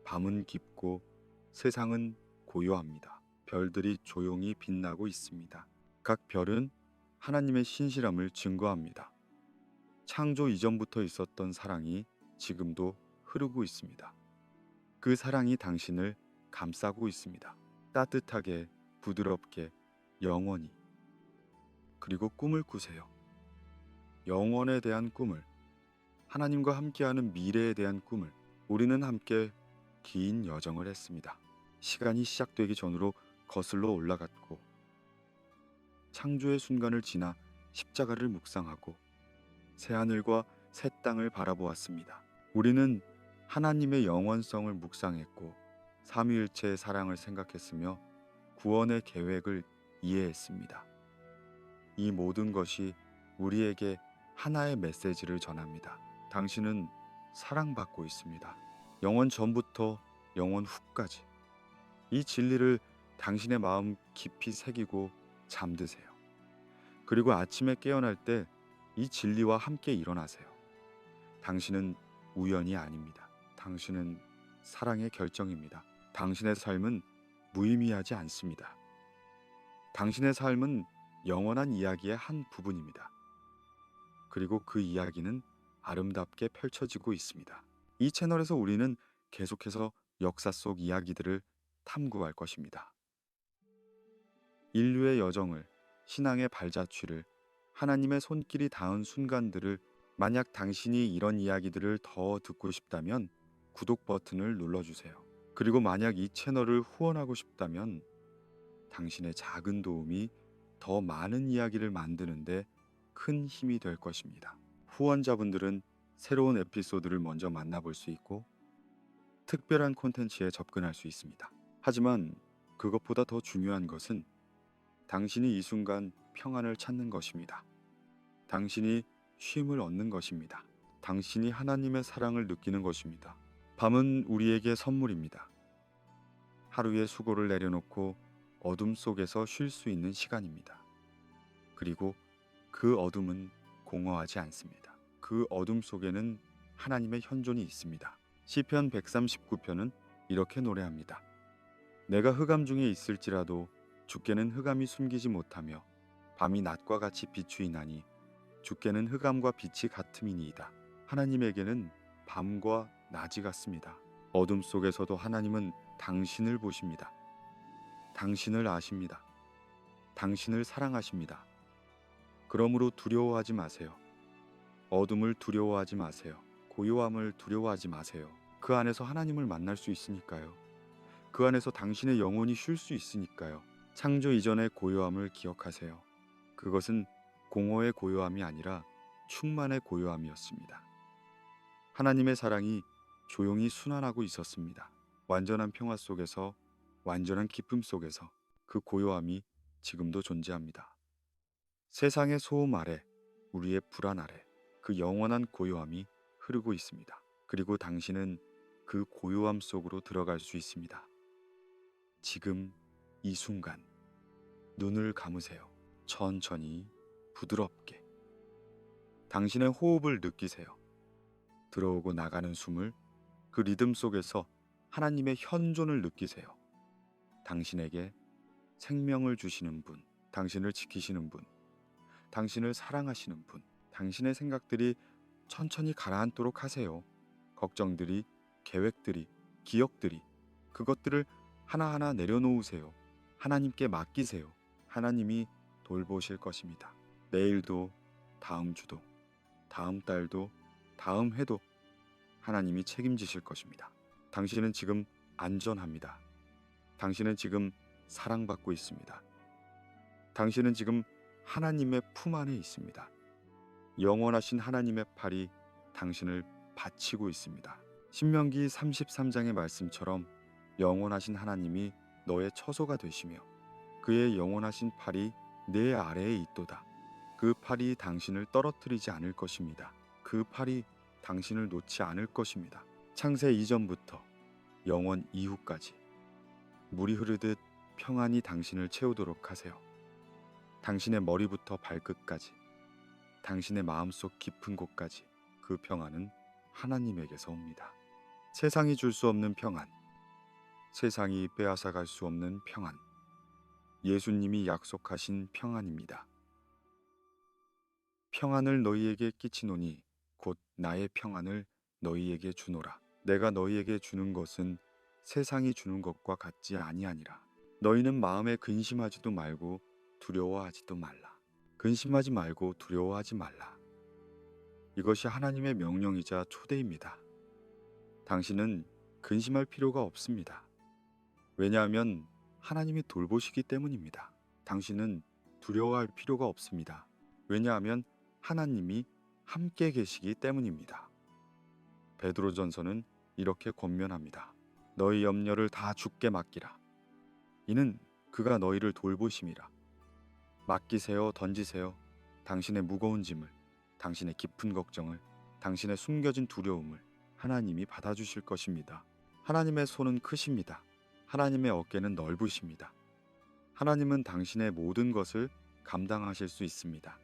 밤은 깊고 세상은 고요합니다. 별들이 조용히 빛나고 있습니다. 각 별은 하나님의 신실함을 증거합니다. 창조 이전부터 있었던 사랑이 지금도 흐르고 있습니다. 그 사랑이 당신을 감싸고 있습니다. 따뜻하게, 부드럽게, 영원히. 그리고 꿈을 꾸세요. 영원에 대한 꿈을, 하나님과 함께하는 미래에 대한 꿈을. 우리는 함께 긴 여정을 했습니다. 시간이 시작되기 전으로 거슬러 올라갔고, 창조의 순간을 지나 십자가를 묵상하고 새하늘과 새 땅을 바라보았습니다. 우리는 하나님의 영원성을 묵상했고 삼위일체의 사랑을 생각했으며 구원의 계획을 이해했습니다. 이 모든 것이 우리에게 하나의 메시지를 전합니다. 당신은 사랑받고 있습니다. 영원 전부터 영원 후까지. 이 진리를 당신의 마음 깊이 새기고 잠드세요. 그리고 아침에 깨어날 때 이 진리와 함께 일어나세요. 당신은 우연이 아닙니다. 당신은 사랑의 결정입니다. 당신의 삶은 무의미하지 않습니다. 당신의 삶은 영원한 이야기의 한 부분입니다. 그리고 그 이야기는 아름답게 펼쳐지고 있습니다. 이 채널에서 우리는 계속해서 역사 속 이야기들을 탐구할 것입니다. 인류의 여정을, 신앙의 발자취를, 하나님의 손길이 닿은 순간들을. 만약 당신이 이런 이야기들을 더 듣고 싶다면 구독 버튼을 눌러주세요. 그리고 만약 이 채널을 후원하고 싶다면 당신의 작은 도움이 더 많은 이야기를 만드는데 큰 힘이 될 것입니다. 후원자분들은 새로운 에피소드를 먼저 만나볼 수 있고 특별한 콘텐츠에 접근할 수 있습니다. 하지만 그것보다 더 중요한 것은 당신이 이 순간 평안을 찾는 것입니다. 당신이 쉼을 얻는 것입니다. 당신이 하나님의 사랑을 느끼는 것입니다. 밤은 우리에게 선물입니다. 하루의 수고를 내려놓고 어둠 속에서 쉴 수 있는 시간입니다. 그리고 그 어둠은 공허하지 않습니다. 그 어둠 속에는 하나님의 현존이 있습니다. 시편 139편은 이렇게 노래합니다. 내가 흑암 중에 있을지라도 주께는 흑암이 숨기지 못하며 밤이 낮과 같이 비추이나니 주께는 흑암과 빛이 같음이니이다. 하나님에게는 밤과 낮이 같습니다. 어둠 속에서도 하나님은 당신을 보십니다. 당신을 아십니다. 당신을 사랑하십니다. 그러므로 두려워하지 마세요. 어둠을 두려워하지 마세요. 고요함을 두려워하지 마세요. 그 안에서 하나님을 만날 수 있으니까요. 그 안에서 당신의 영혼이 쉴 수 있으니까요. 창조 이전의 고요함을 기억하세요. 그것은 공허의 고요함이 아니라 충만의 고요함이었습니다. 하나님의 사랑이 조용히 순환하고 있었습니다. 완전한 평화 속에서, 완전한 기쁨 속에서 그 고요함이 지금도 존재합니다. 세상의 소음 아래, 우리의 불안 아래 그 영원한 고요함이 흐르고 있습니다. 그리고 당신은 그 고요함 속으로 들어갈 수 있습니다. 지금 이 순간 눈을 감으세요. 천천히 부드럽게 당신의 호흡을 느끼세요. 들어오고 나가는 숨을 그 리듬 속에서 하나님의 현존을 느끼세요. 당신에게 생명을 주시는 분, 당신을 지키시는 분, 당신을 사랑하시는 분, 당신의 생각들이 천천히 가라앉도록 하세요. 걱정들이, 계획들이, 기억들이, 그것들을 하나하나 내려놓으세요. 하나님께 맡기세요. 하나님이 돌보실 것입니다. 내일도, 다음 주도, 다음 달도, 다음 해도 하나님이 책임지실 것입니다. 당신은 지금 안전합니다. 당신은 지금 사랑받고 있습니다. 당신은 지금 하나님의 품 안에 있습니다. 영원하신 하나님의 팔이 당신을 받치고 있습니다. 신명기 33장의 말씀처럼 영원하신 하나님이 너의 처소가 되시며 그의 영원하신 팔이 내 아래에 있도다. 그 팔이 당신을 떨어뜨리지 않을 것입니다. 그 팔이 당신을 놓지 않을 것입니다. 창세 이전부터 영원 이후까지 물이 흐르듯 평안이 당신을 채우도록 하세요. 당신의 머리부터 발끝까지, 당신의 마음속 깊은 곳까지 그 평안은 하나님에게서 옵니다. 세상이 줄 수 없는 평안, 세상이 빼앗아갈 수 없는 평안, 예수님이 약속하신 평안입니다. 평안을 너희에게 끼치노니 곧 나의 평안을 너희에게 주노라. 내가 너희에게 주는 것은 세상이 주는 것과 같지 아니하니라. 너희는 마음에 근심하지도 말고 두려워하지도 말라. 근심하지 말고 두려워하지 말라. 이것이 하나님의 명령이자 초대입니다. 당신은 근심할 필요가 없습니다. 왜냐하면 하나님이 돌보시기 때문입니다. 당신은 두려워할 필요가 없습니다. 왜냐하면 하나님이 함께 계시기 때문입니다. 베드로전서는 이렇게 권면합니다. 너희 염려를 다 주께 맡기라. 이는 그가 너희를 돌보심이라. 맡기세요, 던지세요. 당신의 무거운 짐을, 당신의 깊은 걱정을, 당신의 숨겨진 두려움을 하나님이 받아주실 것입니다. 하나님의 손은 크십니다. 하나님의 어깨는 넓으십니다. 하나님은 당신의 모든 것을 감당하실 수 있습니다.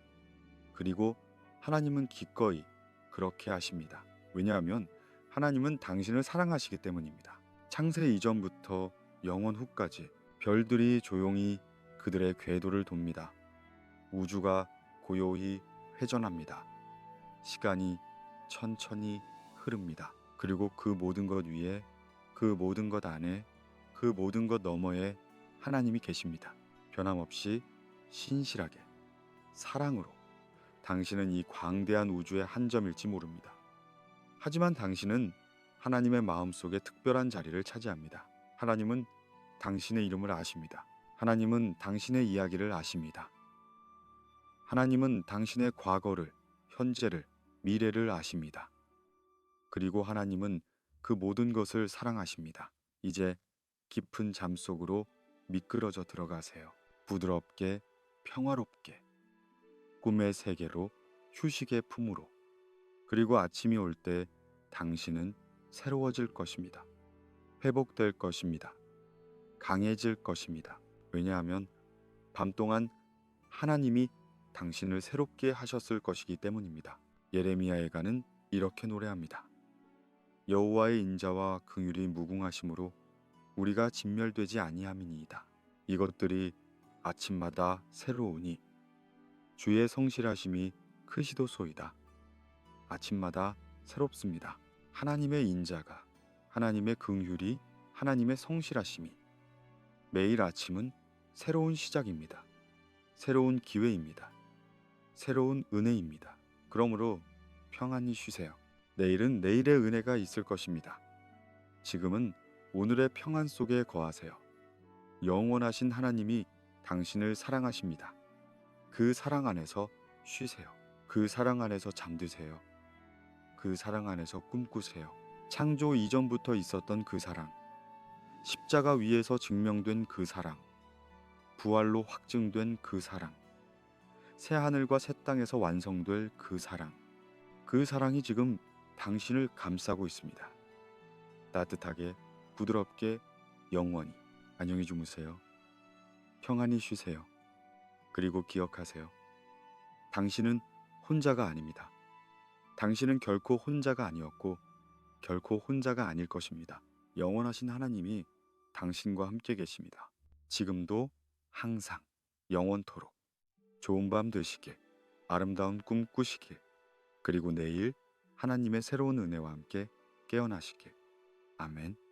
그리고 하나님은 기꺼이 그렇게 하십니다. 왜냐하면 하나님은 당신을 사랑하시기 때문입니다. 창세 이전부터 영원 후까지 별들이 조용히 그들의 궤도를 돕니다. 우주가 고요히 회전합니다. 시간이 천천히 흐릅니다. 그리고 그 모든 것 위에, 그 모든 것 안에, 그 모든 것 너머에 하나님이 계십니다. 변함없이 신실하게, 사랑으로 당신은 이 광대한 우주의 한 점일지 모릅니다. 하지만 당신은 하나님의 마음속에 특별한 자리를 차지합니다. 하나님은 당신의 이름을 아십니다. 하나님은 당신의 이야기를 아십니다. 하나님은 당신의 과거를, 현재를, 미래를 아십니다. 그리고 하나님은 그 모든 것을 사랑하십니다. 이제 깊은 잠 속으로 미끄러져 들어가세요. 부드럽게, 평화롭게, 꿈의 세계로, 휴식의 품으로. 그리고 아침이 올 때 당신은 새로워질 것입니다. 회복될 것입니다. 강해질 것입니다. 왜냐하면 밤 동안 하나님이 당신을 새롭게 하셨을 것이기 때문입니다. 예레미야에가는 이렇게 노래합니다. 여호와의 인자와 긍휼이 무궁하심으로 우리가 진멸되지 아니함이니이다. 이것들이 아침마다 새로우니 주의 성실하심이 크시도소이다. 아침마다 새롭습니다. 하나님의 인자가, 하나님의 긍휼이, 하나님의 성실하심이 매일 아침은 새로운 시작입니다. 새로운 기회입니다. 새로운 은혜입니다. 그러므로 평안히 쉬세요. 내일은 내일의 은혜가 있을 것입니다. 지금은 오늘의 평안 속에 거하세요. 영원하신 하나님이 당신을 사랑하십니다. 그 사랑 안에서 쉬세요. 그 사랑 안에서 잠드세요. 그 사랑 안에서 꿈꾸세요. 창조 이전부터 있었던 그 사랑, 십자가 위에서 증명된 그 사랑, 부활로 확증된 그 사랑, 새 하늘과 새 땅에서 완성될 그 사랑, 그 사랑이 지금 당신을 감싸고 있습니다. 따뜻하게, 부드럽게, 영원히. 안녕히 주무세요. 평안히 쉬세요. 그리고 기억하세요. 당신은 혼자가 아닙니다. 당신은 결코 혼자가 아니었고 결코 혼자가 아닐 것입니다. 영원하신 하나님이 당신과 함께 계십니다. 지금도 항상 영원토록. 좋은 밤 되시길, 아름다운 꿈 꾸시길, 그리고 내일 하나님의 새로운 은혜와 함께 깨어나시길. 아멘.